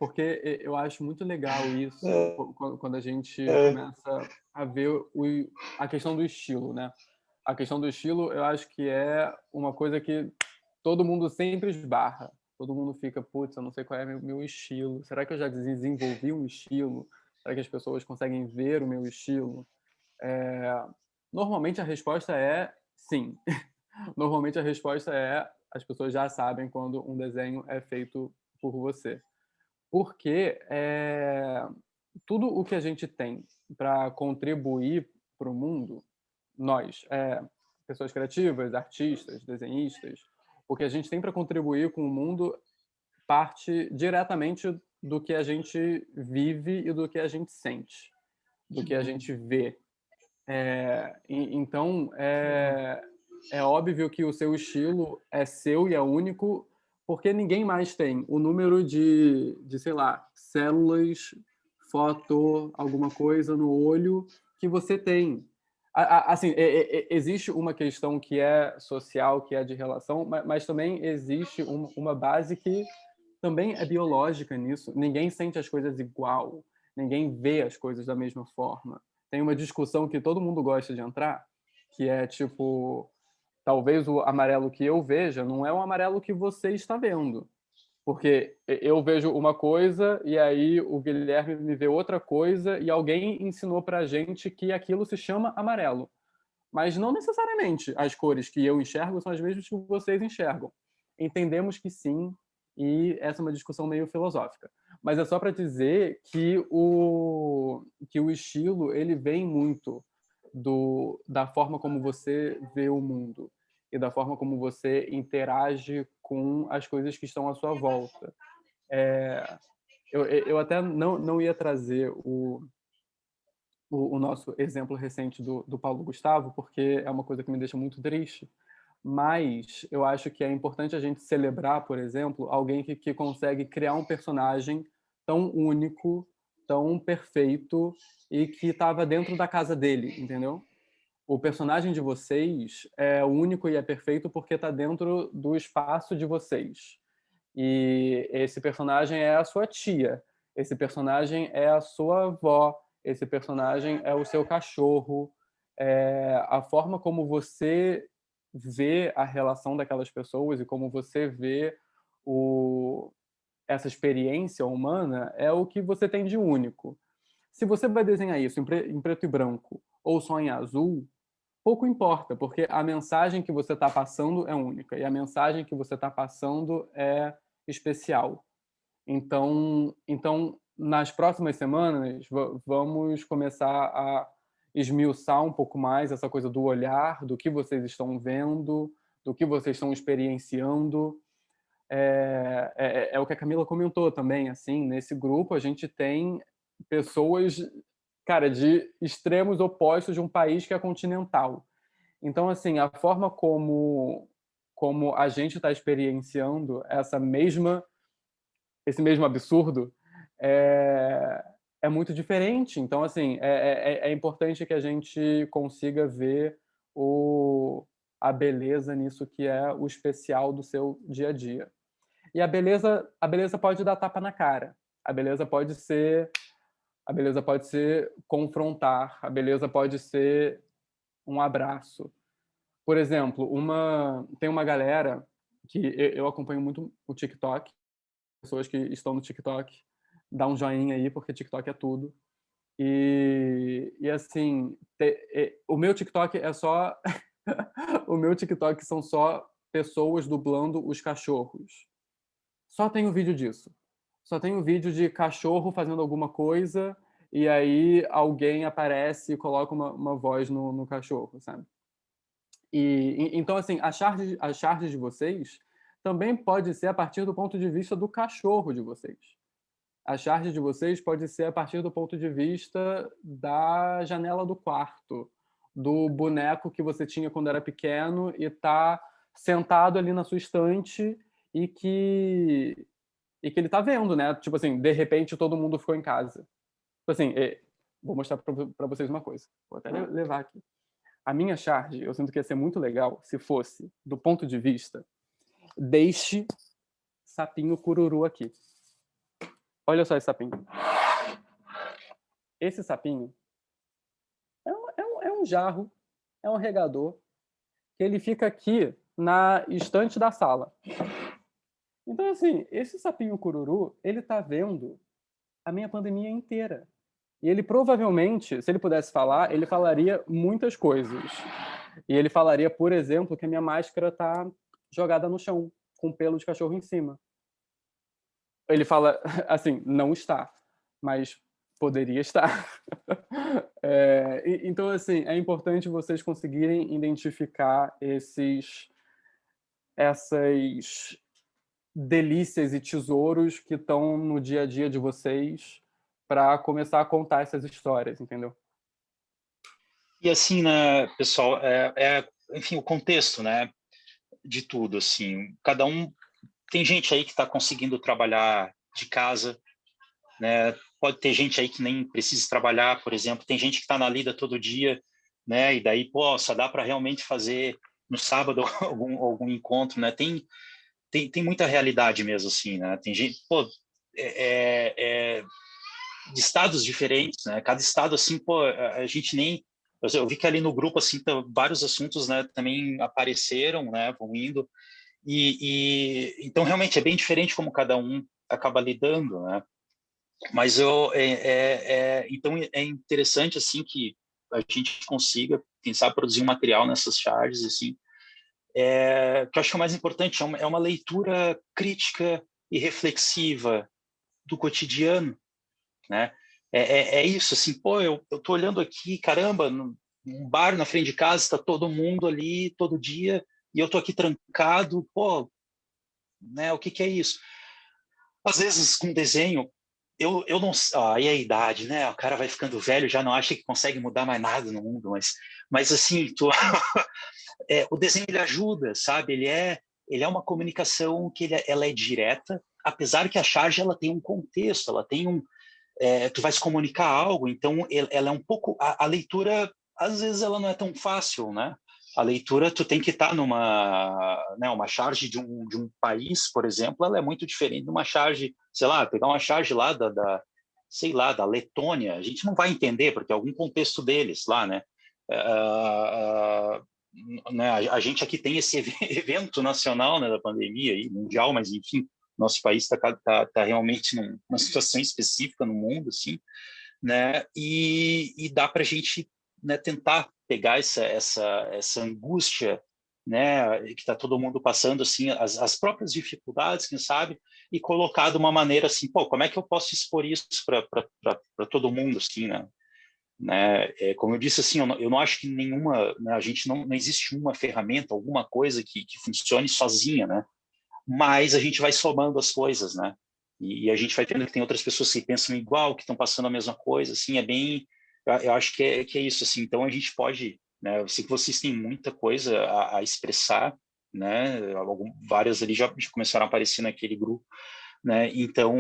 S3: Porque eu acho muito legal isso, quando a gente começa a ver a questão do estilo, né? A questão do estilo, eu acho que é uma coisa que todo mundo sempre esbarra. Todo mundo fica, putz, eu não sei qual é o meu estilo. Será que eu já desenvolvi um estilo? Será que as pessoas conseguem ver o meu estilo? Normalmente a resposta é sim. Normalmente a resposta é as pessoas já sabem quando um desenho é feito por você. Porque tudo o que a gente tem para contribuir para o mundo, nós, pessoas criativas, artistas, desenhistas, o que a gente tem para contribuir com o mundo parte diretamente do que a gente vive e do que a gente sente, do que a gente vê. Então, é óbvio que o seu estilo é seu e é único, porque ninguém mais tem o número sei lá, células, foto, alguma coisa no olho que você tem. Assim, existe uma questão que é social, que é de relação, mas também existe uma base que também é biológica nisso. Ninguém sente as coisas igual, ninguém vê as coisas da mesma forma. Tem uma discussão que todo mundo gosta de entrar, que é tipo, talvez o amarelo que eu veja não é o amarelo que você está vendo. Porque eu vejo uma coisa e aí o Guilherme me vê outra coisa e alguém ensinou pra gente que aquilo se chama amarelo. Mas não necessariamente as cores que eu enxergo são as mesmas que vocês enxergam. Entendemos que sim, e essa é uma discussão meio filosófica. Mas é só para dizer que o estilo ele vem muito da forma como você vê o mundo e da forma como você interage com as coisas que estão à sua volta. Eu até não ia trazer o nosso exemplo recente do Paulo Gustavo, porque é uma coisa que me deixa muito triste, mas eu acho que é importante a gente celebrar, por exemplo, alguém que consegue criar um personagem tão único, tão perfeito e que estava dentro da casa dele, entendeu? O personagem de vocês é único e é perfeito porque está dentro do espaço de vocês. E esse personagem é a sua tia, esse personagem é a sua avó, esse personagem é o seu cachorro. A forma como você vê a relação daquelas pessoas e como você vê essa experiência humana é o que você tem de único. Se você vai desenhar isso em preto e branco ou só em azul, pouco importa, porque a mensagem que você está passando é única e a mensagem que você está passando é especial. Então, nas próximas semanas, vamos começar a esmiuçar um pouco mais essa coisa do olhar, do que vocês estão vendo, do que vocês estão experienciando. É o que a Camila comentou também, assim, nesse grupo a gente tem pessoas, cara, de extremos opostos de um país que é continental. Então, assim, a forma como a gente está experienciando esse mesmo absurdo é muito diferente. Então, assim, é importante que a gente consiga ver a beleza nisso que é o especial do seu dia a dia. E a beleza pode dar tapa na cara. A beleza pode ser confrontar. A beleza pode ser um abraço. Por exemplo, tem uma galera que eu acompanho muito o TikTok. Pessoas que estão no TikTok, dá um joinha aí, porque TikTok é tudo. E assim, o meu TikTok é só... o meu TikTok são só pessoas dublando os cachorros. Só tem um vídeo disso. Só tem um vídeo de cachorro fazendo alguma coisa e aí alguém aparece e coloca uma voz no cachorro, sabe? Então, assim, a charge de vocês também pode ser a partir do ponto de vista do cachorro de vocês. A charge de vocês pode ser a partir do ponto de vista da janela do quarto, do boneco que você tinha quando era pequeno e tá sentado ali na sua estante e que ele tá vendo, né? Tipo assim, de repente todo mundo ficou em casa. Tipo assim, vou mostrar para vocês uma coisa. Vou até levar aqui. A minha charge, eu sinto que ia ser muito legal se fosse, do ponto de vista, deixe sapinho cururu aqui. Olha só esse sapinho. Esse sapinho é um jarro, é um regador, que ele fica aqui na estante da sala. Então, assim, esse sapinho cururu, ele tá vendo a minha pandemia inteira. E ele provavelmente, se ele pudesse falar, ele falaria muitas coisas. E ele falaria, por exemplo, que a minha máscara tá jogada no chão, com pelo de cachorro em cima. Ele fala, assim, não está, mas poderia estar. Então, assim, é importante vocês conseguirem identificar essas delícias e tesouros que estão no dia a dia de vocês para começar a contar essas histórias, entendeu?
S6: E assim, né, pessoal, enfim, o contexto, né, de tudo, assim, cada um, tem gente aí que está conseguindo trabalhar de casa, né, pode ter gente aí que nem precisa trabalhar, por exemplo, tem gente que está na lida todo dia, né, e daí, pô, só dá para realmente fazer no sábado algum encontro, né, tem muita realidade mesmo, assim, né, tem gente, pô, de estados diferentes, né, cada estado, assim, pô, a gente nem... Eu vi que ali no grupo, assim, vários assuntos, né, também apareceram, né, vão indo, então realmente é bem diferente como cada um acaba lidando, né? Mas então é interessante assim que a gente consiga, quem sabe, produzir um material nessas charges, assim, que eu acho que o mais importante é uma leitura crítica e reflexiva do cotidiano, né? É isso, assim, pô, eu tô olhando aqui, caramba, num bar na frente de casa, está todo mundo ali todo dia e eu tô aqui trancado, pô, né? O que é isso? Às vezes com desenho eu não, aí a idade, né? O cara vai ficando velho, já não acha que consegue mudar mais nada no mundo, mas assim, o desenho ele ajuda, sabe? Ele é uma comunicação que ela é direta, apesar que a charge ela tem um contexto, ela tem tu vai se comunicar algo, então ela é um pouco a leitura, às vezes ela não é tão fácil, né? A leitura tu tem que estar uma charge de um país, por exemplo, ela é muito diferente de uma charge, sei lá, pegar uma charge lá sei lá, da Letônia, a gente não vai entender porque é algum contexto deles lá, né? Né, a gente aqui tem esse evento nacional, né, da pandemia aí, mundial, mas enfim, nosso país está realmente numa situação específica no mundo, assim, né, e dá para a gente, né, tentar pegar essa angústia, né, que está todo mundo passando, assim, as próprias dificuldades, quem sabe, e colocar de uma maneira assim, pô, como é que eu posso expor isso para todo mundo, assim, né? Como eu disse, assim, eu não acho que nenhuma, né, a gente não existe uma ferramenta, alguma coisa que funcione sozinha, né? Mas a gente vai somando as coisas, né? E a gente vai vendo que tem outras pessoas que pensam igual, que estão passando a mesma coisa, assim, eu acho que é isso, assim, então a gente pode, né, eu sei que vocês têm muita coisa a expressar, né, várias ali já começaram a aparecer naquele grupo, né, então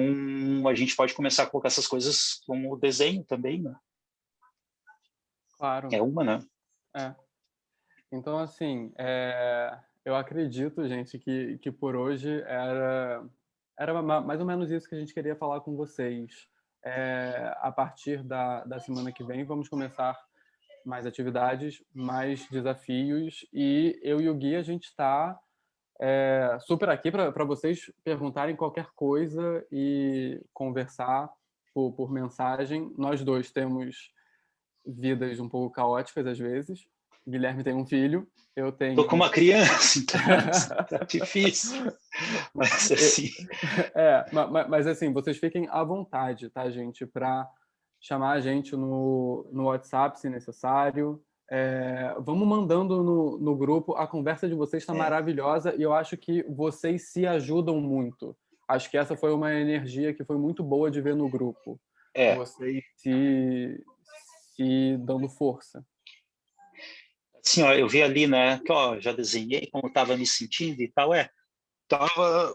S6: a gente pode começar a colocar essas coisas como desenho também, né?
S3: Claro.
S6: É uma, né?
S3: Então, assim, eu acredito, gente, que por hoje era mais ou menos isso que a gente queria falar com vocês. A partir da semana que vem, vamos começar mais atividades, mais desafios, e eu e o Gui, a gente está super aqui para vocês perguntarem qualquer coisa e conversar por mensagem. Nós dois temos vidas um pouco caóticas às vezes. Guilherme tem um filho, eu tenho...
S6: Tô com uma criança, então tá difícil. Mas assim...
S3: mas assim, vocês fiquem à vontade, tá, gente? Para chamar a gente no WhatsApp, se necessário. Vamos mandando no grupo. A conversa de vocês está maravilhosa e eu acho que vocês se ajudam muito. Acho que essa foi uma energia que foi muito boa de ver no grupo. Vocês se dando força.
S6: Assim, ó, eu vi ali, né, que ó, já desenhei como estava me sentindo e tal,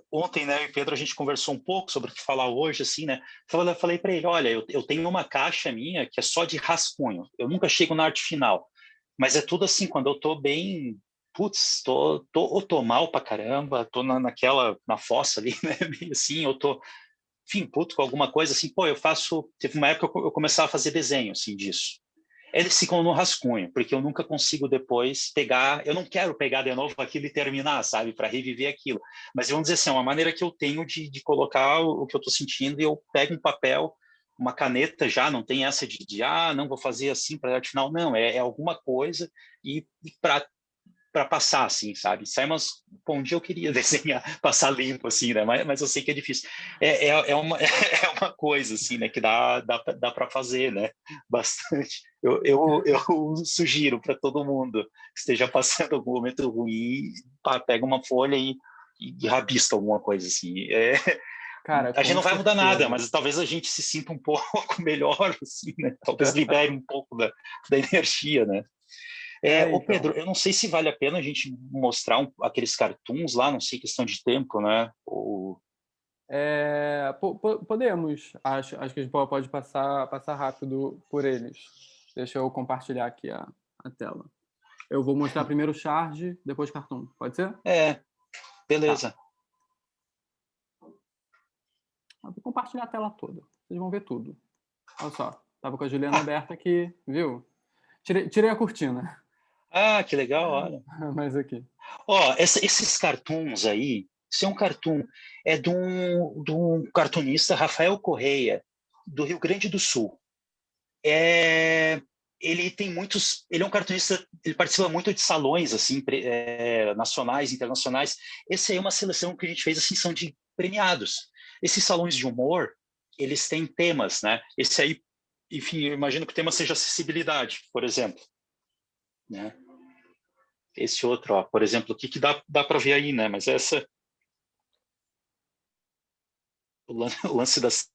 S6: ontem, né, eu e Pedro, a gente conversou um pouco sobre o que falar hoje, assim, né, eu falei para ele, olha, eu tenho uma caixa minha que é só de rascunho, eu nunca chego na arte final, mas é tudo assim, quando eu tô bem, putz, tô mal pra caramba, tô na fossa ali, né, meio assim, eu tô, enfim, puto com alguma coisa, assim, pô, teve uma época que eu começava a fazer desenho, assim, disso. Eles ficam no rascunho, porque eu nunca consigo depois pegar, eu não quero pegar de novo aquilo e terminar, sabe, para reviver aquilo. Mas vamos dizer assim, é uma maneira que eu tenho de colocar o que eu estou sentindo e eu pego um papel, uma caneta já, não tem essa não vou fazer assim para arte final, não, é alguma coisa e para passar, assim, sabe? Sai umas... Bom, um dia eu queria desenhar, passar limpo, assim, né? Mas eu sei que é difícil. É uma coisa, assim, né? Que dá para fazer, né? Bastante. Eu sugiro para todo mundo que esteja passando algum momento ruim, pega uma folha e rabisca alguma coisa, assim.
S3: Cara,
S6: a gente não vai mudar
S3: certeza.
S6: nada, mas talvez a gente se sinta um pouco melhor, assim, né? Talvez libere um pouco da energia, né? Ô Pedro, eu não sei se vale a pena a gente mostrar aqueles cartoons lá, não sei, questão de tempo, né?
S3: Podemos. Acho que a gente pode passar rápido por eles. Deixa eu compartilhar aqui a tela. Eu vou mostrar primeiro o charge, depois cartoon. Pode ser?
S6: Beleza.
S3: Tá. Eu vou compartilhar a tela toda. Vocês vão ver tudo. Olha só. Tava com a Juliana aberta aqui, viu? Tirei a cortina.
S6: Que legal, olha.
S3: Mas aqui.
S6: Esses cartoons aí, isso é um cartoon, é de um cartunista, Rafael Correia, do Rio Grande do Sul. Ele é um cartunista, ele participa muito de salões assim, nacionais, internacionais. Essa aí é uma seleção que a gente fez assim, são de premiados. Esses salões de humor, eles têm temas, né? Esse aí, enfim, eu imagino que o tema seja acessibilidade, por exemplo, né? Esse outro, por exemplo, o que dá para ver aí, né? Mas o lance das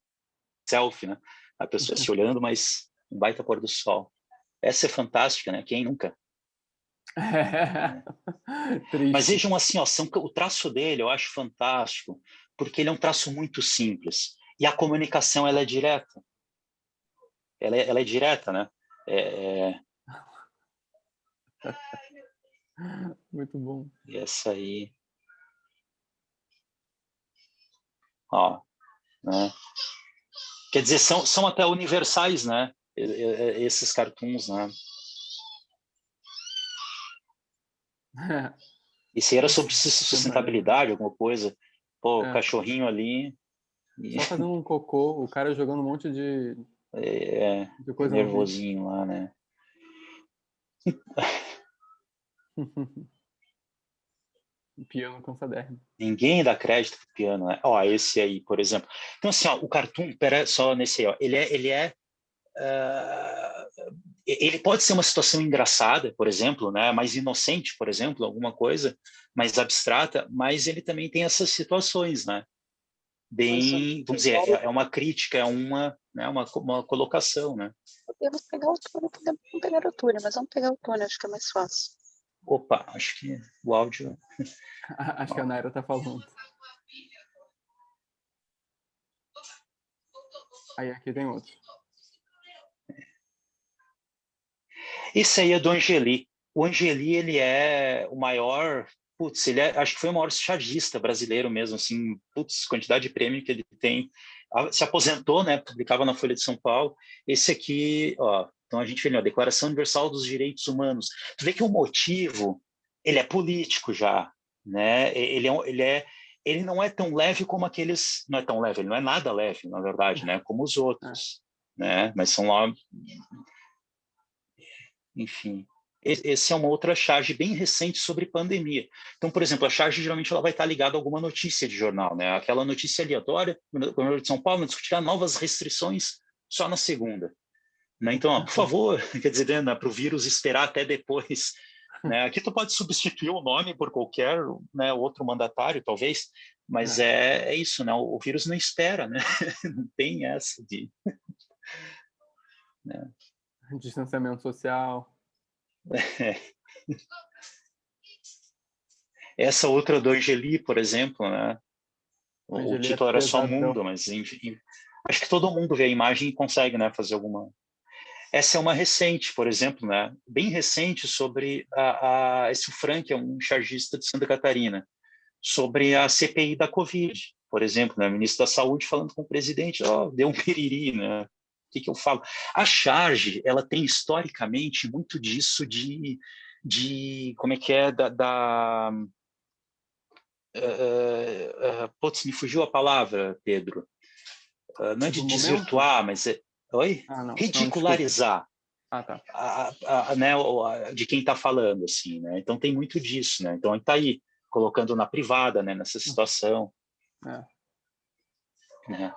S6: selfie, né? A pessoa se olhando, mas um baita pôr do sol. Essa é fantástica, né? Quem nunca? Mas vejam assim, ó, o traço dele eu acho fantástico, porque ele é um traço muito simples. E a comunicação, ela é direta. Ela é direta, né?
S3: Muito bom.
S6: E essa aí... Ó, né? Quer dizer, são até universais, né? Esses cartoons, né? E se era sobre sustentabilidade, alguma coisa, pô, o cachorrinho ali...
S3: Só fazendo um cocô, o cara jogando um monte de coisa
S6: nervosinho lá, né?
S3: O piano cansaderno.
S6: Ninguém dá crédito pro piano, né? Ó, esse aí, por exemplo. Então, assim, ó, o cartoon, só nesse aí, ó, ele pode ser uma situação engraçada, por exemplo, né? Mais inocente, por exemplo, alguma coisa mais abstrata, mas ele também tem essas situações, né? Bem, vamos dizer, é uma crítica, é uma colocação, né?
S8: Podemos pegar o túnel, podemos pegar o túnel, mas vamos pegar o túnel, acho que é mais fácil.
S6: Opa, acho que o áudio...
S3: Acho que a Naira tá falando. Aí aqui tem outro.
S6: Esse aí é do Angeli. O Angeli, ele é o maior... Putz, acho que foi o maior chargista brasileiro mesmo, assim, putz, quantidade de prêmio que ele tem. Se aposentou, né, publicava na Folha de São Paulo. Esse aqui, ó, então a gente vê, ó, Declaração Universal dos Direitos Humanos. Tu vê que o motivo, ele é político já, né? Ele não é tão leve como aqueles... Não é tão leve, ele não é nada leve, na verdade, né? Como os outros, né? Mas são lá... Enfim... Esse é uma outra charge bem recente sobre pandemia. Então, por exemplo, a charge geralmente ela vai estar ligada a alguma notícia de jornal, né? Aquela notícia aleatória, o governador de São Paulo discutirá novas restrições só na segunda. Né? Então, ó, por favor, quer dizer, né, para o vírus esperar até depois. Né? Aqui tu pode substituir o nome por qualquer, né, outro mandatário, talvez, mas é isso, né? O vírus não espera, né? Não tem essa de... né?
S3: Distanciamento social.
S6: Essa outra do Angeli, por exemplo, né? O título era só
S3: pesadão.
S6: Mundo, mas enfim, acho que todo mundo vê a imagem e consegue, né, fazer alguma... Essa é uma recente, por exemplo, né, bem recente, sobre esse Frank, é um chargista de Santa Catarina, sobre a CPI da Covid, por exemplo, né, o ministro da Saúde falando com o presidente, deu um piriri, né? O que eu falo? A charge, ela tem historicamente muito disso de como é que é, putz, me fugiu a palavra, Pedro. Não é de desvirtuar, mas é... Oi?
S3: Não,
S6: ridicularizar.
S3: Tá.
S6: Né, de quem está falando, assim, né? Então tem muito disso, né? Então a gente está aí, colocando na privada, né, nessa situação. Né?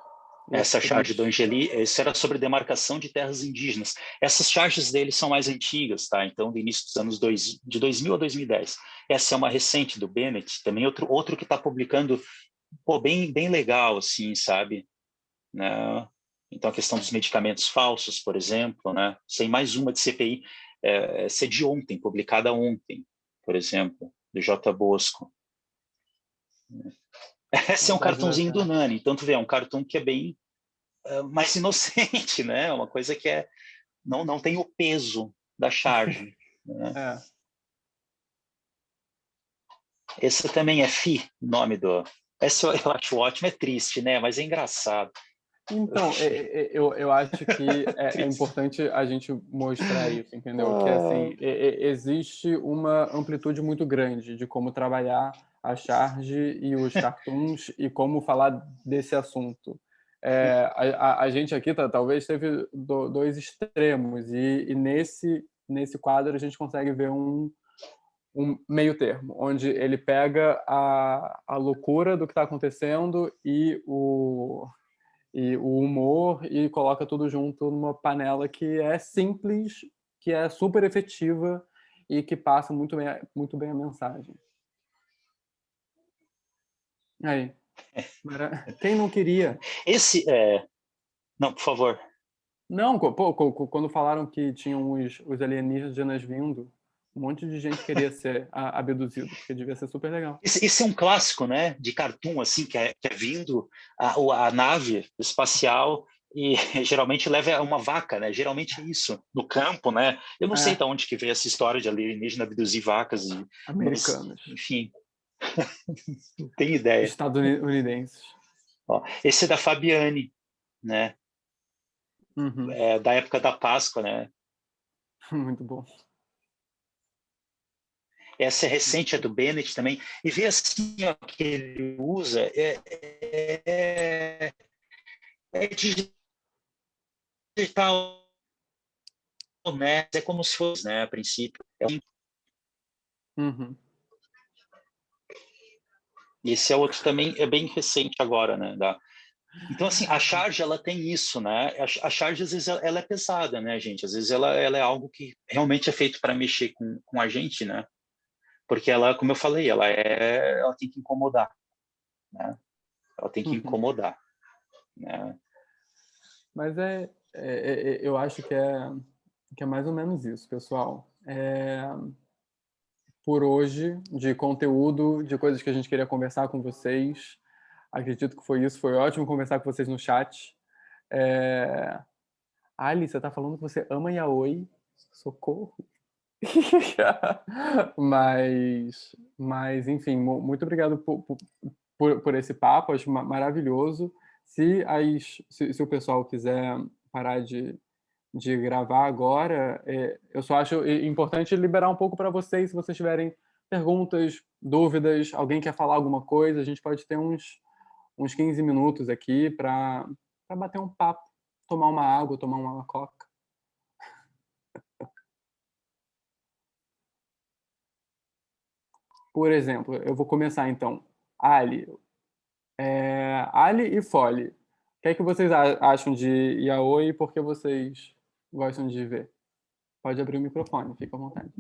S6: Essa charge do Angeli, isso era sobre demarcação de terras indígenas. Essas charges dele são mais antigas, tá? Então, do início dos anos de 2000 a 2010. Essa é uma recente do Bennett, também outro que está publicando, pô, bem legal, assim, sabe? Né? Então, a questão dos medicamentos falsos, por exemplo, né? Tem mais uma de CPI, essa é de ontem, publicada ontem, por exemplo, do J. Bosco. Esse é um cartãozinho do Nani, então tu vê, é um cartão que é bem mais inocente, né? Uma coisa que não tem o peso da charge. Né? Esse também é Fi, o nome do... Esse eu acho ótimo, é triste, né? Mas é engraçado.
S3: Então, eu acho que é importante a gente mostrar isso, entendeu? Que, assim, existe uma amplitude muito grande de como trabalhar a charge e os cartoons e como falar desse assunto. A gente aqui talvez teve dois extremos e nesse quadro a gente consegue ver um meio termo, onde ele pega a loucura do que está acontecendo e o humor e coloca tudo junto numa panela que é simples, que é super efetiva e que passa muito bem a mensagem. Aí. Quem não queria?
S6: Esse Não, por favor.
S3: Não, pô, quando falaram que tinham os alienígenas vindo, um monte de gente queria ser abduzido, porque devia ser super legal.
S6: Esse é um clássico, né, de cartoon, assim, que é vindo a nave espacial e geralmente leva uma vaca, né? Geralmente é isso, no campo, né? Eu não sei de onde que veio essa história de alienígena abduzir vacas.
S3: Americanos.
S6: Mas, enfim, não tenho ideia.
S3: Estadunidenses.
S6: Ó, esse é da Fabiane, né?
S3: Uhum.
S6: É, da época da Páscoa, né?
S3: Muito bom.
S6: Essa é recente, é do Bennett também. E vê assim, ó, que ele usa é digital, né? É como se fosse, né? A princípio.
S3: Uhum.
S6: Esse é outro também, é bem recente agora, né? Então, assim, a charge, ela tem isso, né? A charge, às vezes, ela é pesada, né, gente? Às vezes, ela é algo que realmente é feito para mexer com a gente, né? Porque ela, como eu falei, ela tem que incomodar, né? Ela tem que incomodar, né?
S3: Mas eu acho que é mais ou menos isso, pessoal. Por hoje, de conteúdo, de coisas que a gente queria conversar com vocês. Acredito que foi isso. Foi ótimo conversar com vocês no chat. Ali, você tá falando que você ama Yaoi. Socorro. mas, enfim, muito obrigado por esse papo. Acho maravilhoso. Se o pessoal quiser parar de gravar agora, eu só acho importante liberar um pouco para vocês, se vocês tiverem perguntas, dúvidas, alguém quer falar alguma coisa, a gente pode ter uns 15 minutos aqui para bater um papo, tomar uma água, tomar uma coca. Por exemplo, eu vou começar então. Ali e Folly. O que é que vocês acham de Yaoi e por que vocês gostam de ver? Pode abrir o microfone, fica à vontade.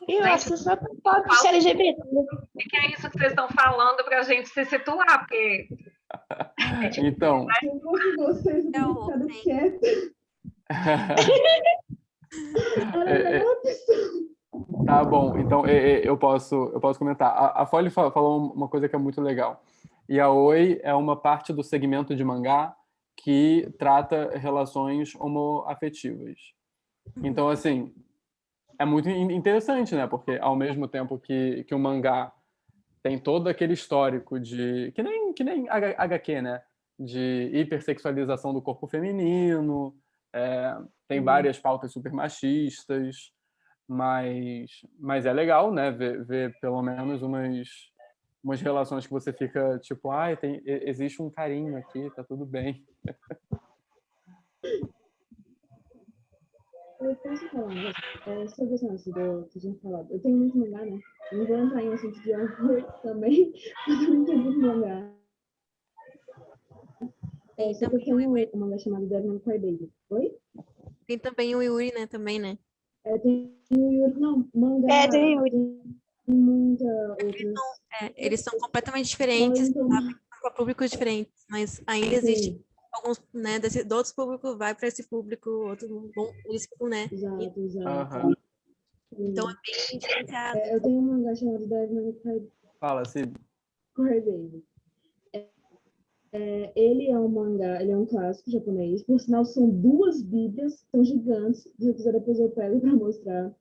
S9: Eu acho só para todos de LGBT.
S2: O que é isso que vocês estão falando para a gente se situar? Porque...
S3: Então...
S10: Vocês estão ficando quietos.
S3: Tá bom, então eu posso comentar. A Folly falou uma coisa que é muito legal. Yaoi é uma parte do segmento de mangá que trata relações homoafetivas. Então, assim, é muito interessante, né? Porque ao mesmo tempo que o mangá tem todo aquele histórico de... Que nem HQ, né? De hipersexualização do corpo feminino, tem várias pautas super machistas, mas é legal, né? Ver pelo menos umas relações que você fica tipo, existe um carinho aqui, tá tudo bem.
S10: Eu posso falar um negócio sobre esse lance que eu tinha falado. Eu tenho muito mangá, né? Não vou entrar em assunto de horror também, mas eu não tenho muito mangá. Só que eu tenho um mangá chamado Devil May Cry Baby. Oi?
S11: Tem também o Yuri, né? Também, né?
S10: Tem o Yuri, não, mangá.
S9: Tem Yuri.
S10: Tem muita outras.
S11: Eles são completamente diferentes, sabem? Para públicos diferentes, mas ainda existe alguns, né? Do outro público vai para esse público, outros vão, eles ficam, né?
S10: Exato.
S11: Então é bem diferenciado.
S10: Eu tenho um mangá chamado Devil May Cry.
S3: Fala, Cid.
S10: Cry Baby. Ele é um mangá, ele é um clássico japonês. Por sinal, são 2 bíblias, são gigantes. Se eu quiser, depois eu pego para mostrar.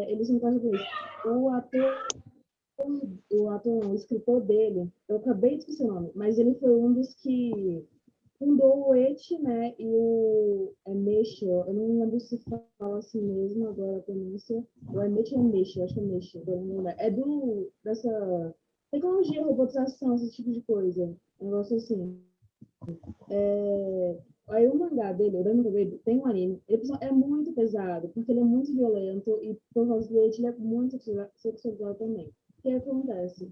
S10: Eles são clássicos japonês. O escritor dele, eu acabei de esquecer o nome, mas ele foi um dos que fundou o Eti, né? E o Meisho, eu não lembro se fala assim mesmo agora a pronúncia. O Meisho é Meisho, acho que é Meisho, agora não lembro. É dessa tecnologia, robotização, esse tipo de coisa. Um negócio assim. Aí o mangá dele, o Devil May Cry, tem um anime. Ele é muito pesado, porque ele é muito violento e por causa do Eti ele é muito sexualizado também. O que acontece?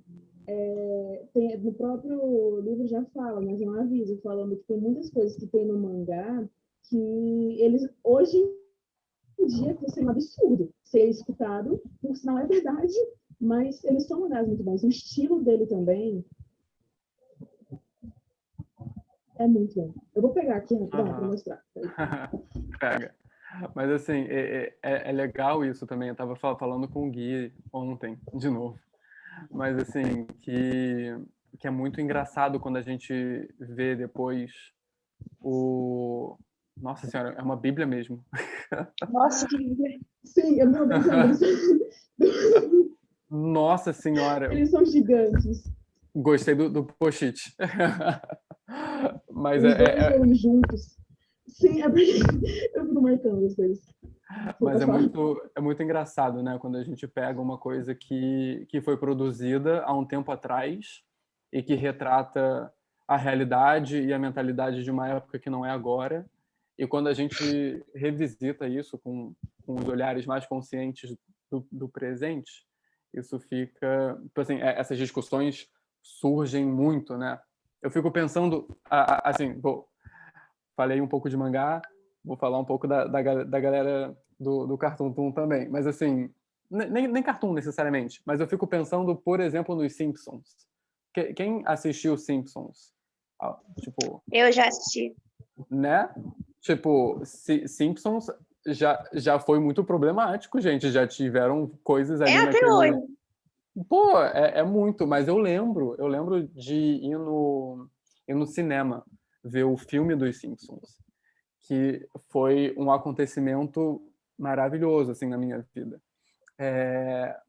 S10: No próprio livro já fala, mas é um aviso falando que tem muitas coisas que tem no mangá que eles, hoje em dia, vai ser um absurdo ser escutado, por sinal é verdade, mas eles são mangás muito bons. O estilo dele também É muito bom. Eu vou pegar aqui para mostrar.
S3: Pega. Mas, assim, é legal isso também. Eu estava falando com o Gui ontem, de novo. Mas, assim, que é muito engraçado quando a gente vê depois o... Nossa Senhora, é uma Bíblia mesmo.
S10: Nossa, que Bíblia! Sim, eu não pensando.
S3: Nossa Senhora!
S10: Eles são gigantes.
S3: Gostei do post-it. Mas
S10: Os dois foram juntos. Sim, é porque eu fico marcando as coisas.
S3: Mas é muito engraçado, né? Quando a gente pega uma coisa que foi produzida há um tempo atrás e que retrata a realidade e a mentalidade de uma época que não é agora. E quando a gente revisita isso com os olhares mais conscientes do presente, isso fica... Tipo assim, essas discussões surgem muito, né? Eu fico pensando, assim, falei um pouco de mangá, vou falar um pouco da galera do Cartoon Toon também, mas assim, nem Cartoon necessariamente, mas eu fico pensando, por exemplo, nos Simpsons. Quem assistiu Simpsons? Tipo,
S9: Eu já assisti.
S3: né? Tipo, Simpsons já foi muito problemático, gente, já tiveram coisas ali
S9: até hoje.
S3: Pô, é muito, mas eu lembro de ir no cinema ver o filme dos Simpsons, que foi um acontecimento maravilhoso, assim, na minha vida.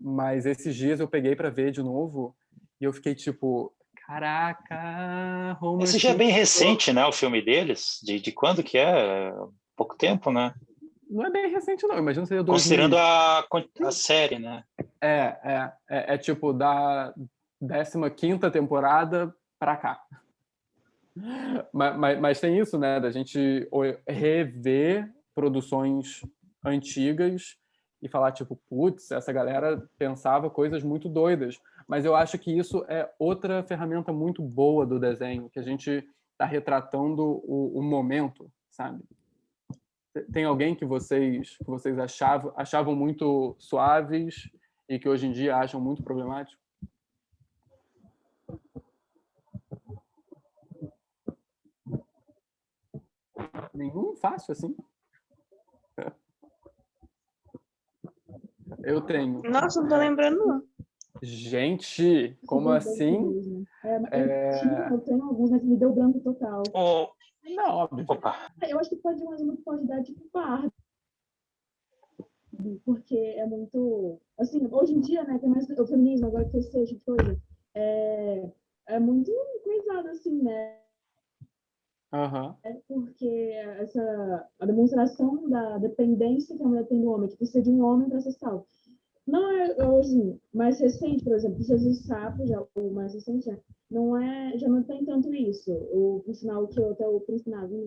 S3: Mas esses dias eu peguei para ver de novo e eu fiquei tipo, caraca, Homer
S6: Esse já é bem
S3: Simpson.
S6: recente, né, o filme deles? De quando que é? Pouco tempo, né?
S3: Não é bem recente, não. Imagina se é 2000.
S6: Considerando a série, né?
S3: É tipo da 15ª temporada para cá. Mas tem isso, né? Da gente rever produções antigas e falar, tipo, putz, essa galera pensava coisas muito doidas. Mas eu acho que isso é outra ferramenta muito boa do desenho, que a gente está retratando o momento, sabe? Tem alguém que vocês achavam muito suaves e que hoje em dia acham muito problemático? Nenhum fácil assim? Eu tenho.
S9: Nossa, não tô lembrando, não.
S3: Gente, como assim?
S10: Eu tenho alguns, mas me deu branco total.
S3: Não, óbvio.
S6: Opa.
S10: Eu acho que pode mais muito pode dar tipo Barbie, porque é muito... Assim, hoje em dia, né, tem mais o feminismo, agora que eu sei de coisa. É muito coisado, assim, né?
S3: Uhum.
S10: Porque a demonstração da dependência que a mulher tem do homem, que precisa de um homem para ser salvo. Não é hoje mais recente, por exemplo, Jesus Sapo, já o mais recente, já não tem tanto isso. Por sinal que até o príncipe Navim,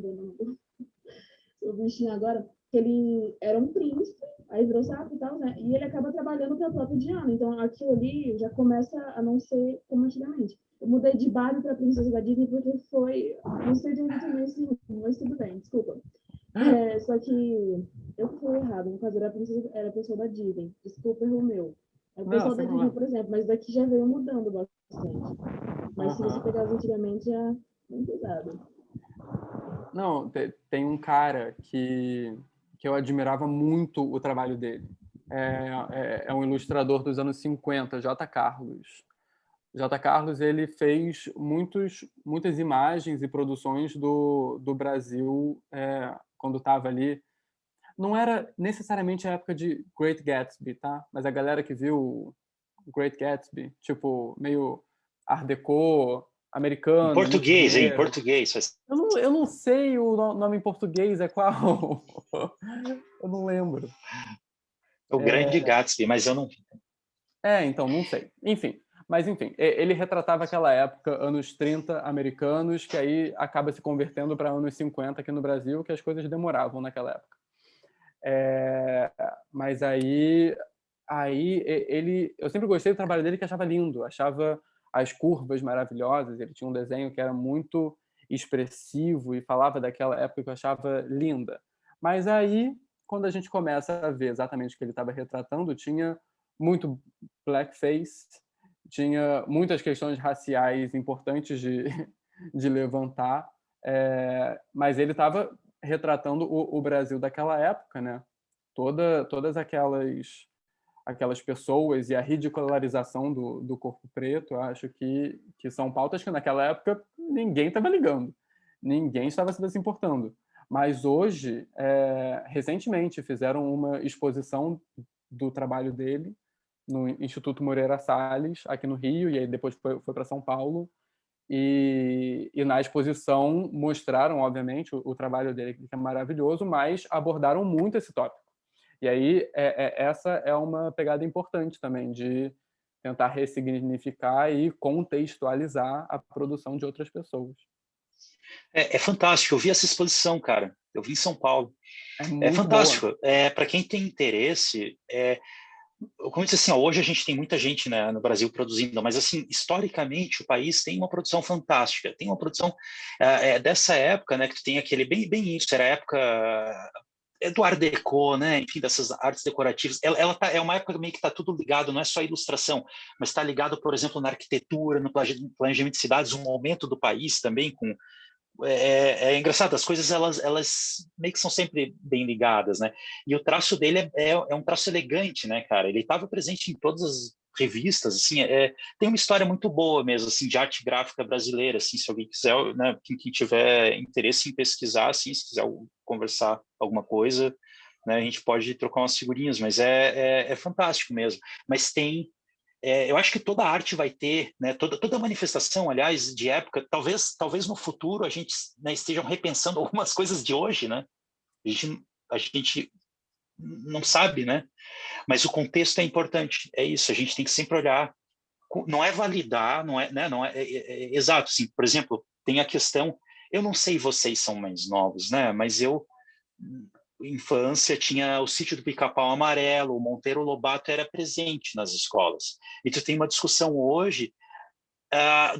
S10: o bichinho agora, que ele era um príncipe, aí virou sapo e tal, né? E ele acaba trabalhando para a própria Diana. Então aquilo ali já começa a não ser como antigamente. Eu mudei de Barbie para Princesa da Disney porque foi... Não sei de onde tomei esse rumo, mas tudo bem, desculpa. Só que eu que falei errado, no caso era a pessoa da Disney. Desculpa, erro meu. É o pessoal da Disney, por exemplo, mas daqui já veio mudando bastante. Mas se você pegar antigamente, já bem pesado.
S3: Não, tem um cara que eu admirava muito o trabalho dele. É um ilustrador dos anos 50, J. Carlos. J. Carlos, ele fez muitas imagens e produções do Brasil quando estava ali. Não era necessariamente a época de Great Gatsby, tá? Mas a galera que viu Great Gatsby, tipo, meio Art Deco, americano.
S6: Em português, hein? Em português.
S3: Eu não sei o nome em português, é qual? Eu não lembro.
S6: O Grande Gatsby, mas eu não...
S3: Então, não sei. Enfim, ele retratava aquela época, anos 30 americanos, que aí acaba se convertendo para anos 50 aqui no Brasil, que as coisas demoravam naquela época. Mas aí eu sempre gostei do trabalho dele, que achava lindo, achava as curvas maravilhosas, ele tinha um desenho que era muito expressivo e falava daquela época que eu achava linda. Mas aí, quando a gente começa a ver exatamente o que ele estava retratando, tinha muito blackface, tinha muitas questões raciais importantes de levantar, Mas ele estava retratando o Brasil daquela época, né? Todas aquelas pessoas e a ridicularização do corpo preto, eu acho que são pautas que naquela época ninguém estava ligando, ninguém estava se importando. Mas hoje, recentemente, fizeram uma exposição do trabalho dele no Instituto Moreira Salles, aqui no Rio, e aí depois foi para São Paulo. E na exposição mostraram, obviamente, o trabalho dele, que é maravilhoso, mas abordaram muito esse tópico. E aí, essa é uma pegada importante também, de tentar ressignificar e contextualizar a produção de outras pessoas.
S6: É fantástico, eu vi essa exposição, cara. Eu vi em São Paulo.
S3: É
S6: fantástico. Para quem tem interesse, como eu disse assim, hoje a gente tem muita gente, né, no Brasil produzindo, mas assim, historicamente o país tem uma produção fantástica, tem uma produção dessa época, né, que tu tem aquele bem isso, era a época do Art Deco, né, enfim, dessas artes decorativas. Ela é uma época meio que está tudo ligado, não é só ilustração, mas está ligado, por exemplo, na arquitetura, no planejamento de cidades, um momento do país também com é engraçado, as coisas elas meio que são sempre bem ligadas, né? E o traço dele é um traço elegante, né, cara? Ele estava presente em todas as revistas, assim, tem uma história muito boa mesmo, assim, de arte gráfica brasileira, assim, se alguém quiser, né, quem tiver interesse em pesquisar, assim, se quiser conversar alguma coisa, né, a gente pode trocar umas figurinhas, mas é fantástico mesmo. Mas eu acho que toda arte vai ter, né, toda manifestação, aliás, de época, talvez no futuro a gente, né, estejam repensando algumas coisas de hoje, né? A gente não sabe, né? Mas o contexto é importante, é isso, a gente tem que sempre olhar, não é validar, não é, né, não exato, assim, por exemplo, tem a questão, eu não sei, vocês são mais novos, né, mas infância tinha o Sítio do Pica-Pau Amarelo, o Monteiro Lobato era presente nas escolas. E tu tem uma discussão hoje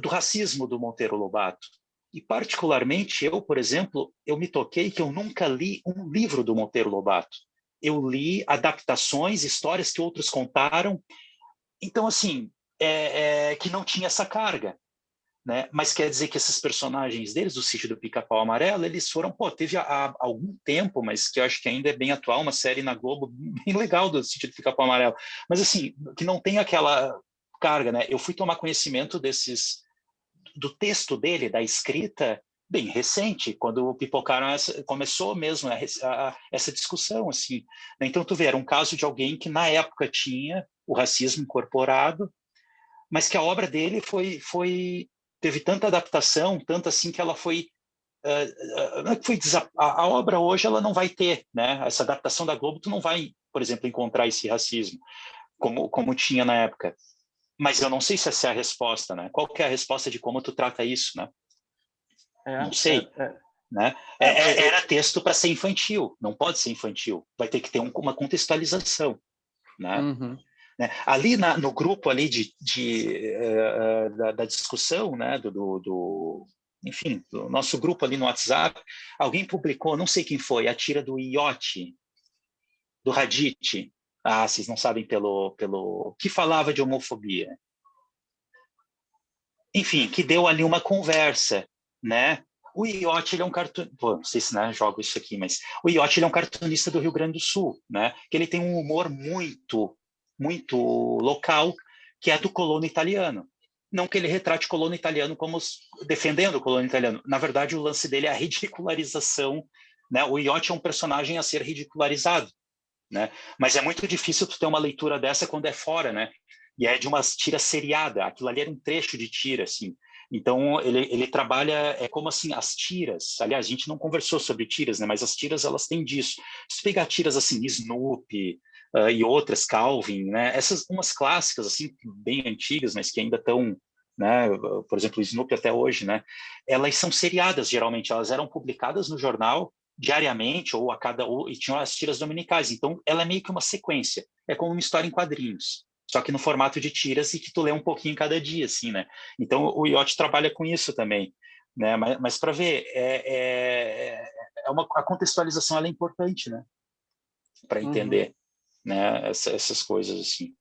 S6: do racismo do Monteiro Lobato. E particularmente eu, por exemplo, eu me toquei que eu nunca li um livro do Monteiro Lobato. Eu li adaptações, histórias que outros contaram. Então, assim, que não tinha essa carga. Né? Mas quer dizer que esses personagens deles, do Sítio do Pica-Pau Amarelo, eles foram, teve há algum tempo, mas que eu acho que ainda é bem atual, uma série na Globo bem legal do Sítio do Pica-Pau Amarelo, mas assim, que não tem aquela carga, né? Eu fui tomar conhecimento do texto dele, da escrita, bem recente, quando pipocaram começou mesmo essa discussão, assim. Então, tu vê, era um caso de alguém que na época tinha o racismo incorporado, mas que a obra dele teve tanta adaptação, tanto assim que ela foi a obra hoje ela não vai ter, né? Essa adaptação da Globo, tu não vai, por exemplo, encontrar esse racismo como tinha na época. Mas eu não sei se essa é a resposta, né? Qual que é a resposta de como tu trata isso, né? Não sei. Né? Era texto para ser infantil, não pode ser infantil. Vai ter que ter uma contextualização, né?
S3: Uhum.
S6: Né? Ali no grupo ali da discussão, né, enfim, do nosso grupo ali no WhatsApp, alguém publicou, não sei quem foi, a tira do Iotti, do Hadith. Vocês não sabem pelo que falava de homofobia. Enfim, que deu ali uma conversa, né? O Iotti, ele é um cartunista, não sei se jogo isso aqui, mas o Iotti, ele é um cartunista do Rio Grande do Sul, né? Que ele tem um humor muito local, que é do colono italiano. Não que ele retrate o colono italiano como defendendo o colono italiano. Na verdade, o lance dele é a ridicularização, né? O Iotti é um personagem a ser ridicularizado, né? Mas é muito difícil tu ter uma leitura dessa quando é fora, né? E é de uma tira seriada. Aquilo ali era um trecho de tira, assim. Então, ele trabalha, como assim, as tiras. Aliás, a gente não conversou sobre tiras, né? Mas as tiras, elas têm disso. Se pegar tiras assim, Snoopy, e outras, Calvin, né? Essas umas clássicas assim bem antigas, mas que ainda estão, né? Por exemplo, o Snoopy até hoje, né? Elas são seriadas geralmente, elas eram publicadas no jornal diariamente e tinham as tiras dominicais. Então, ela é meio que uma sequência. É como uma história em quadrinhos, só que no formato de tiras e que tu lê um pouquinho cada dia, assim, né? Então, o Iotti trabalha com isso também, né? Mas para ver, a contextualização ela é importante, né? Para entender. Né, essas coisas assim,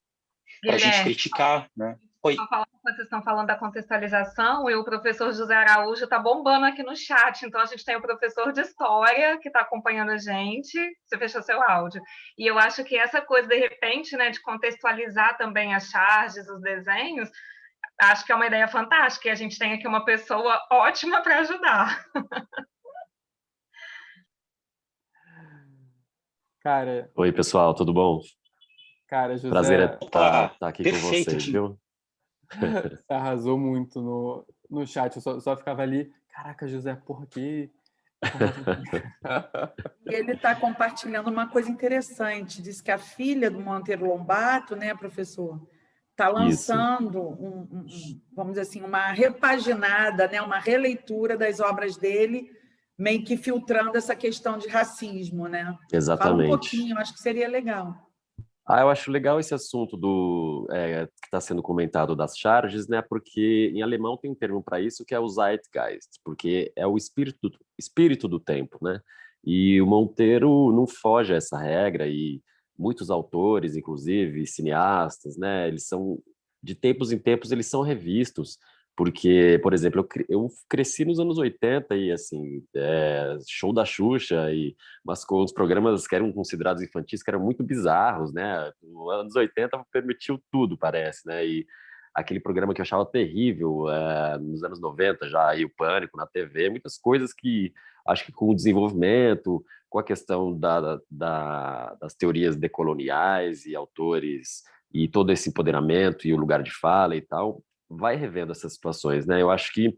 S6: para a gente criticar, né? Oi.
S2: Vocês estão falando da contextualização e o professor José Araújo está bombando aqui no chat. Então, a gente tem o professor de História que está acompanhando a gente. Você fechou seu áudio. E eu acho que essa coisa, de repente, né, de contextualizar também as charges, os desenhos, acho que é uma ideia fantástica. E a gente tem aqui uma pessoa ótima para ajudar.
S3: Cara,
S12: Oi, pessoal, tudo bom?
S3: cara, José,
S12: Prazer estar aqui com
S6: perfeito,
S12: vocês,
S6: Tim.
S12: viu?
S3: você arrasou muito no chat. Eu só ficava ali, caraca, José, porra, que
S5: E ele está compartilhando uma coisa interessante. Diz que a filha do Monteiro Lobato, né, professor, está lançando, vamos dizer assim, uma repaginada, né, uma releitura das obras dele, meio que filtrando essa questão de racismo, né?
S12: Exatamente.
S5: Fala um pouquinho, acho que seria legal.
S12: Eu acho legal esse assunto que está sendo comentado das charges, né? Porque em alemão tem um termo para isso que é o Zeitgeist, porque é o espírito do tempo, né? E o Monteiro não foge a essa regra e muitos autores, inclusive cineastas, né? Eles são de tempos em tempos eles são revistos. Porque, por exemplo, eu cresci nos anos 80 e, assim, show da Xuxa e uns programas que eram considerados infantis que eram muito bizarros, né? Nos anos 80 permitiu tudo, parece, né? E aquele programa que eu achava terrível nos anos 90 já, e o Pânico na TV, muitas coisas que acho que com o desenvolvimento, com a questão das teorias decoloniais e autores e todo esse empoderamento e o lugar de fala e tal, vai revendo essas situações, né? Eu acho que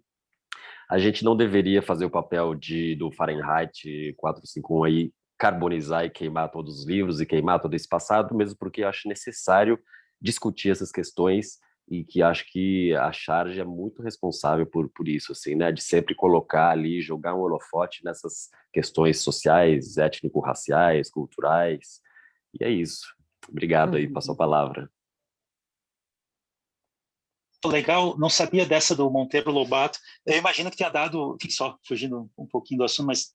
S12: a gente não deveria fazer o papel do Fahrenheit 451 aí, carbonizar e queimar todos os livros e queimar todo esse passado, mesmo porque eu acho necessário discutir essas questões e que acho que a charge é muito responsável por isso, assim, né? De sempre colocar ali, jogar um holofote nessas questões sociais, étnico-raciais, culturais. E é isso. Obrigado aí, passou a palavra.
S6: Legal, não sabia dessa do Monteiro Lobato. Eu imagino que tenha dado, só fugindo um pouquinho do assunto, mas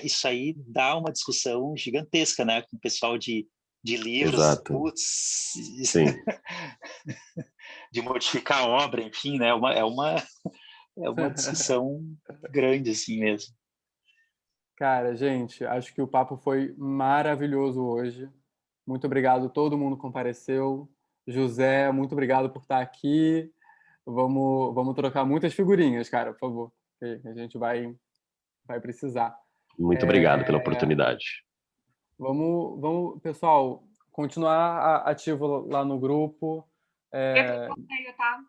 S6: isso aí dá uma discussão gigantesca, né, com o pessoal de livros.
S12: Exato.
S6: Putz,
S12: sim.
S6: De modificar a obra, enfim, né, é uma discussão grande assim mesmo.
S3: Cara, gente, acho que o papo foi maravilhoso hoje. Muito obrigado, todo mundo compareceu. José, muito obrigado por estar aqui. Vamos trocar muitas figurinhas, cara, por favor. Que a gente vai precisar.
S12: Muito obrigado pela oportunidade.
S3: Vamos, pessoal, continuar ativo lá no grupo.
S2: Sorteio, tá?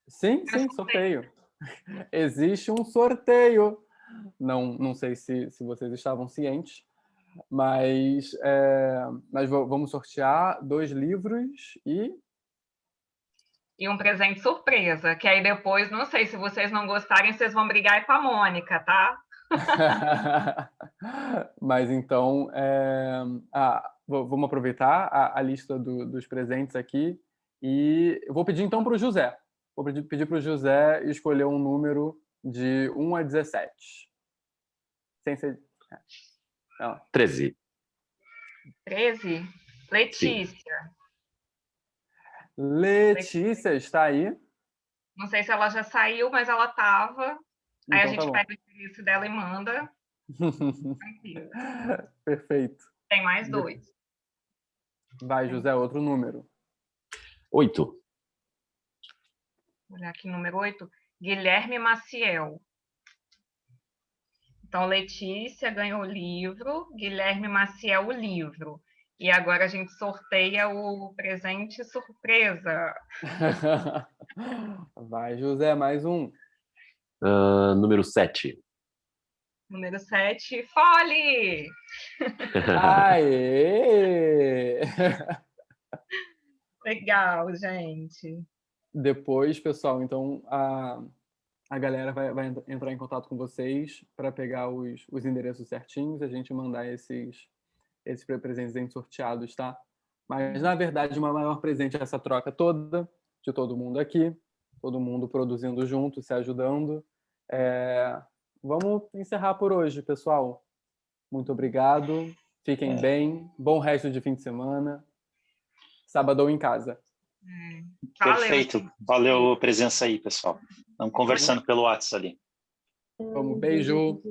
S3: Sim, sorteio. Existe um sorteio. Não sei se vocês estavam cientes, mas vamos sortear 2 livros
S2: e um presente surpresa, que aí depois, não sei, se vocês não gostarem, vocês vão brigar com a Mônica, tá?
S3: Mas então, vamos aproveitar a lista dos presentes aqui e eu vou pedir então para o José. Vou pedir para o José escolher um número de 1 a 17. Sem ser...
S12: 13.
S2: 13? Letícia.
S12: Sim.
S3: Letícia está aí?
S2: Não sei se ela já saiu, mas ela estava. Aí a gente
S3: tá
S2: pega o endereço dela e manda.
S3: Perfeito.
S2: Tem mais 2.
S3: Vai, José, outro número.
S12: 8.
S2: Vou olhar aqui, número 8. Guilherme Maciel. Então, Letícia ganhou o livro, Guilherme Maciel o livro. E agora a gente sorteia o presente surpresa.
S3: Vai, José, mais um.
S12: Número 7.
S2: Número 7, Fole!
S3: Aê!
S2: Legal, gente.
S3: Depois, pessoal, então a galera vai entrar em contato com vocês para pegar os endereços certinhos e a gente mandar esses presentes sorteados, tá? Mas, na verdade, o maior presente é essa troca toda, de todo mundo aqui, todo mundo produzindo junto, se ajudando. Vamos encerrar por hoje, pessoal. Muito obrigado. Fiquem bem. Bom resto de fim de semana. Sabadão em casa.
S2: Valeu.
S6: Perfeito. Valeu a presença aí, pessoal. Estamos conversando pelo WhatsApp ali.
S3: Vamos, beijo.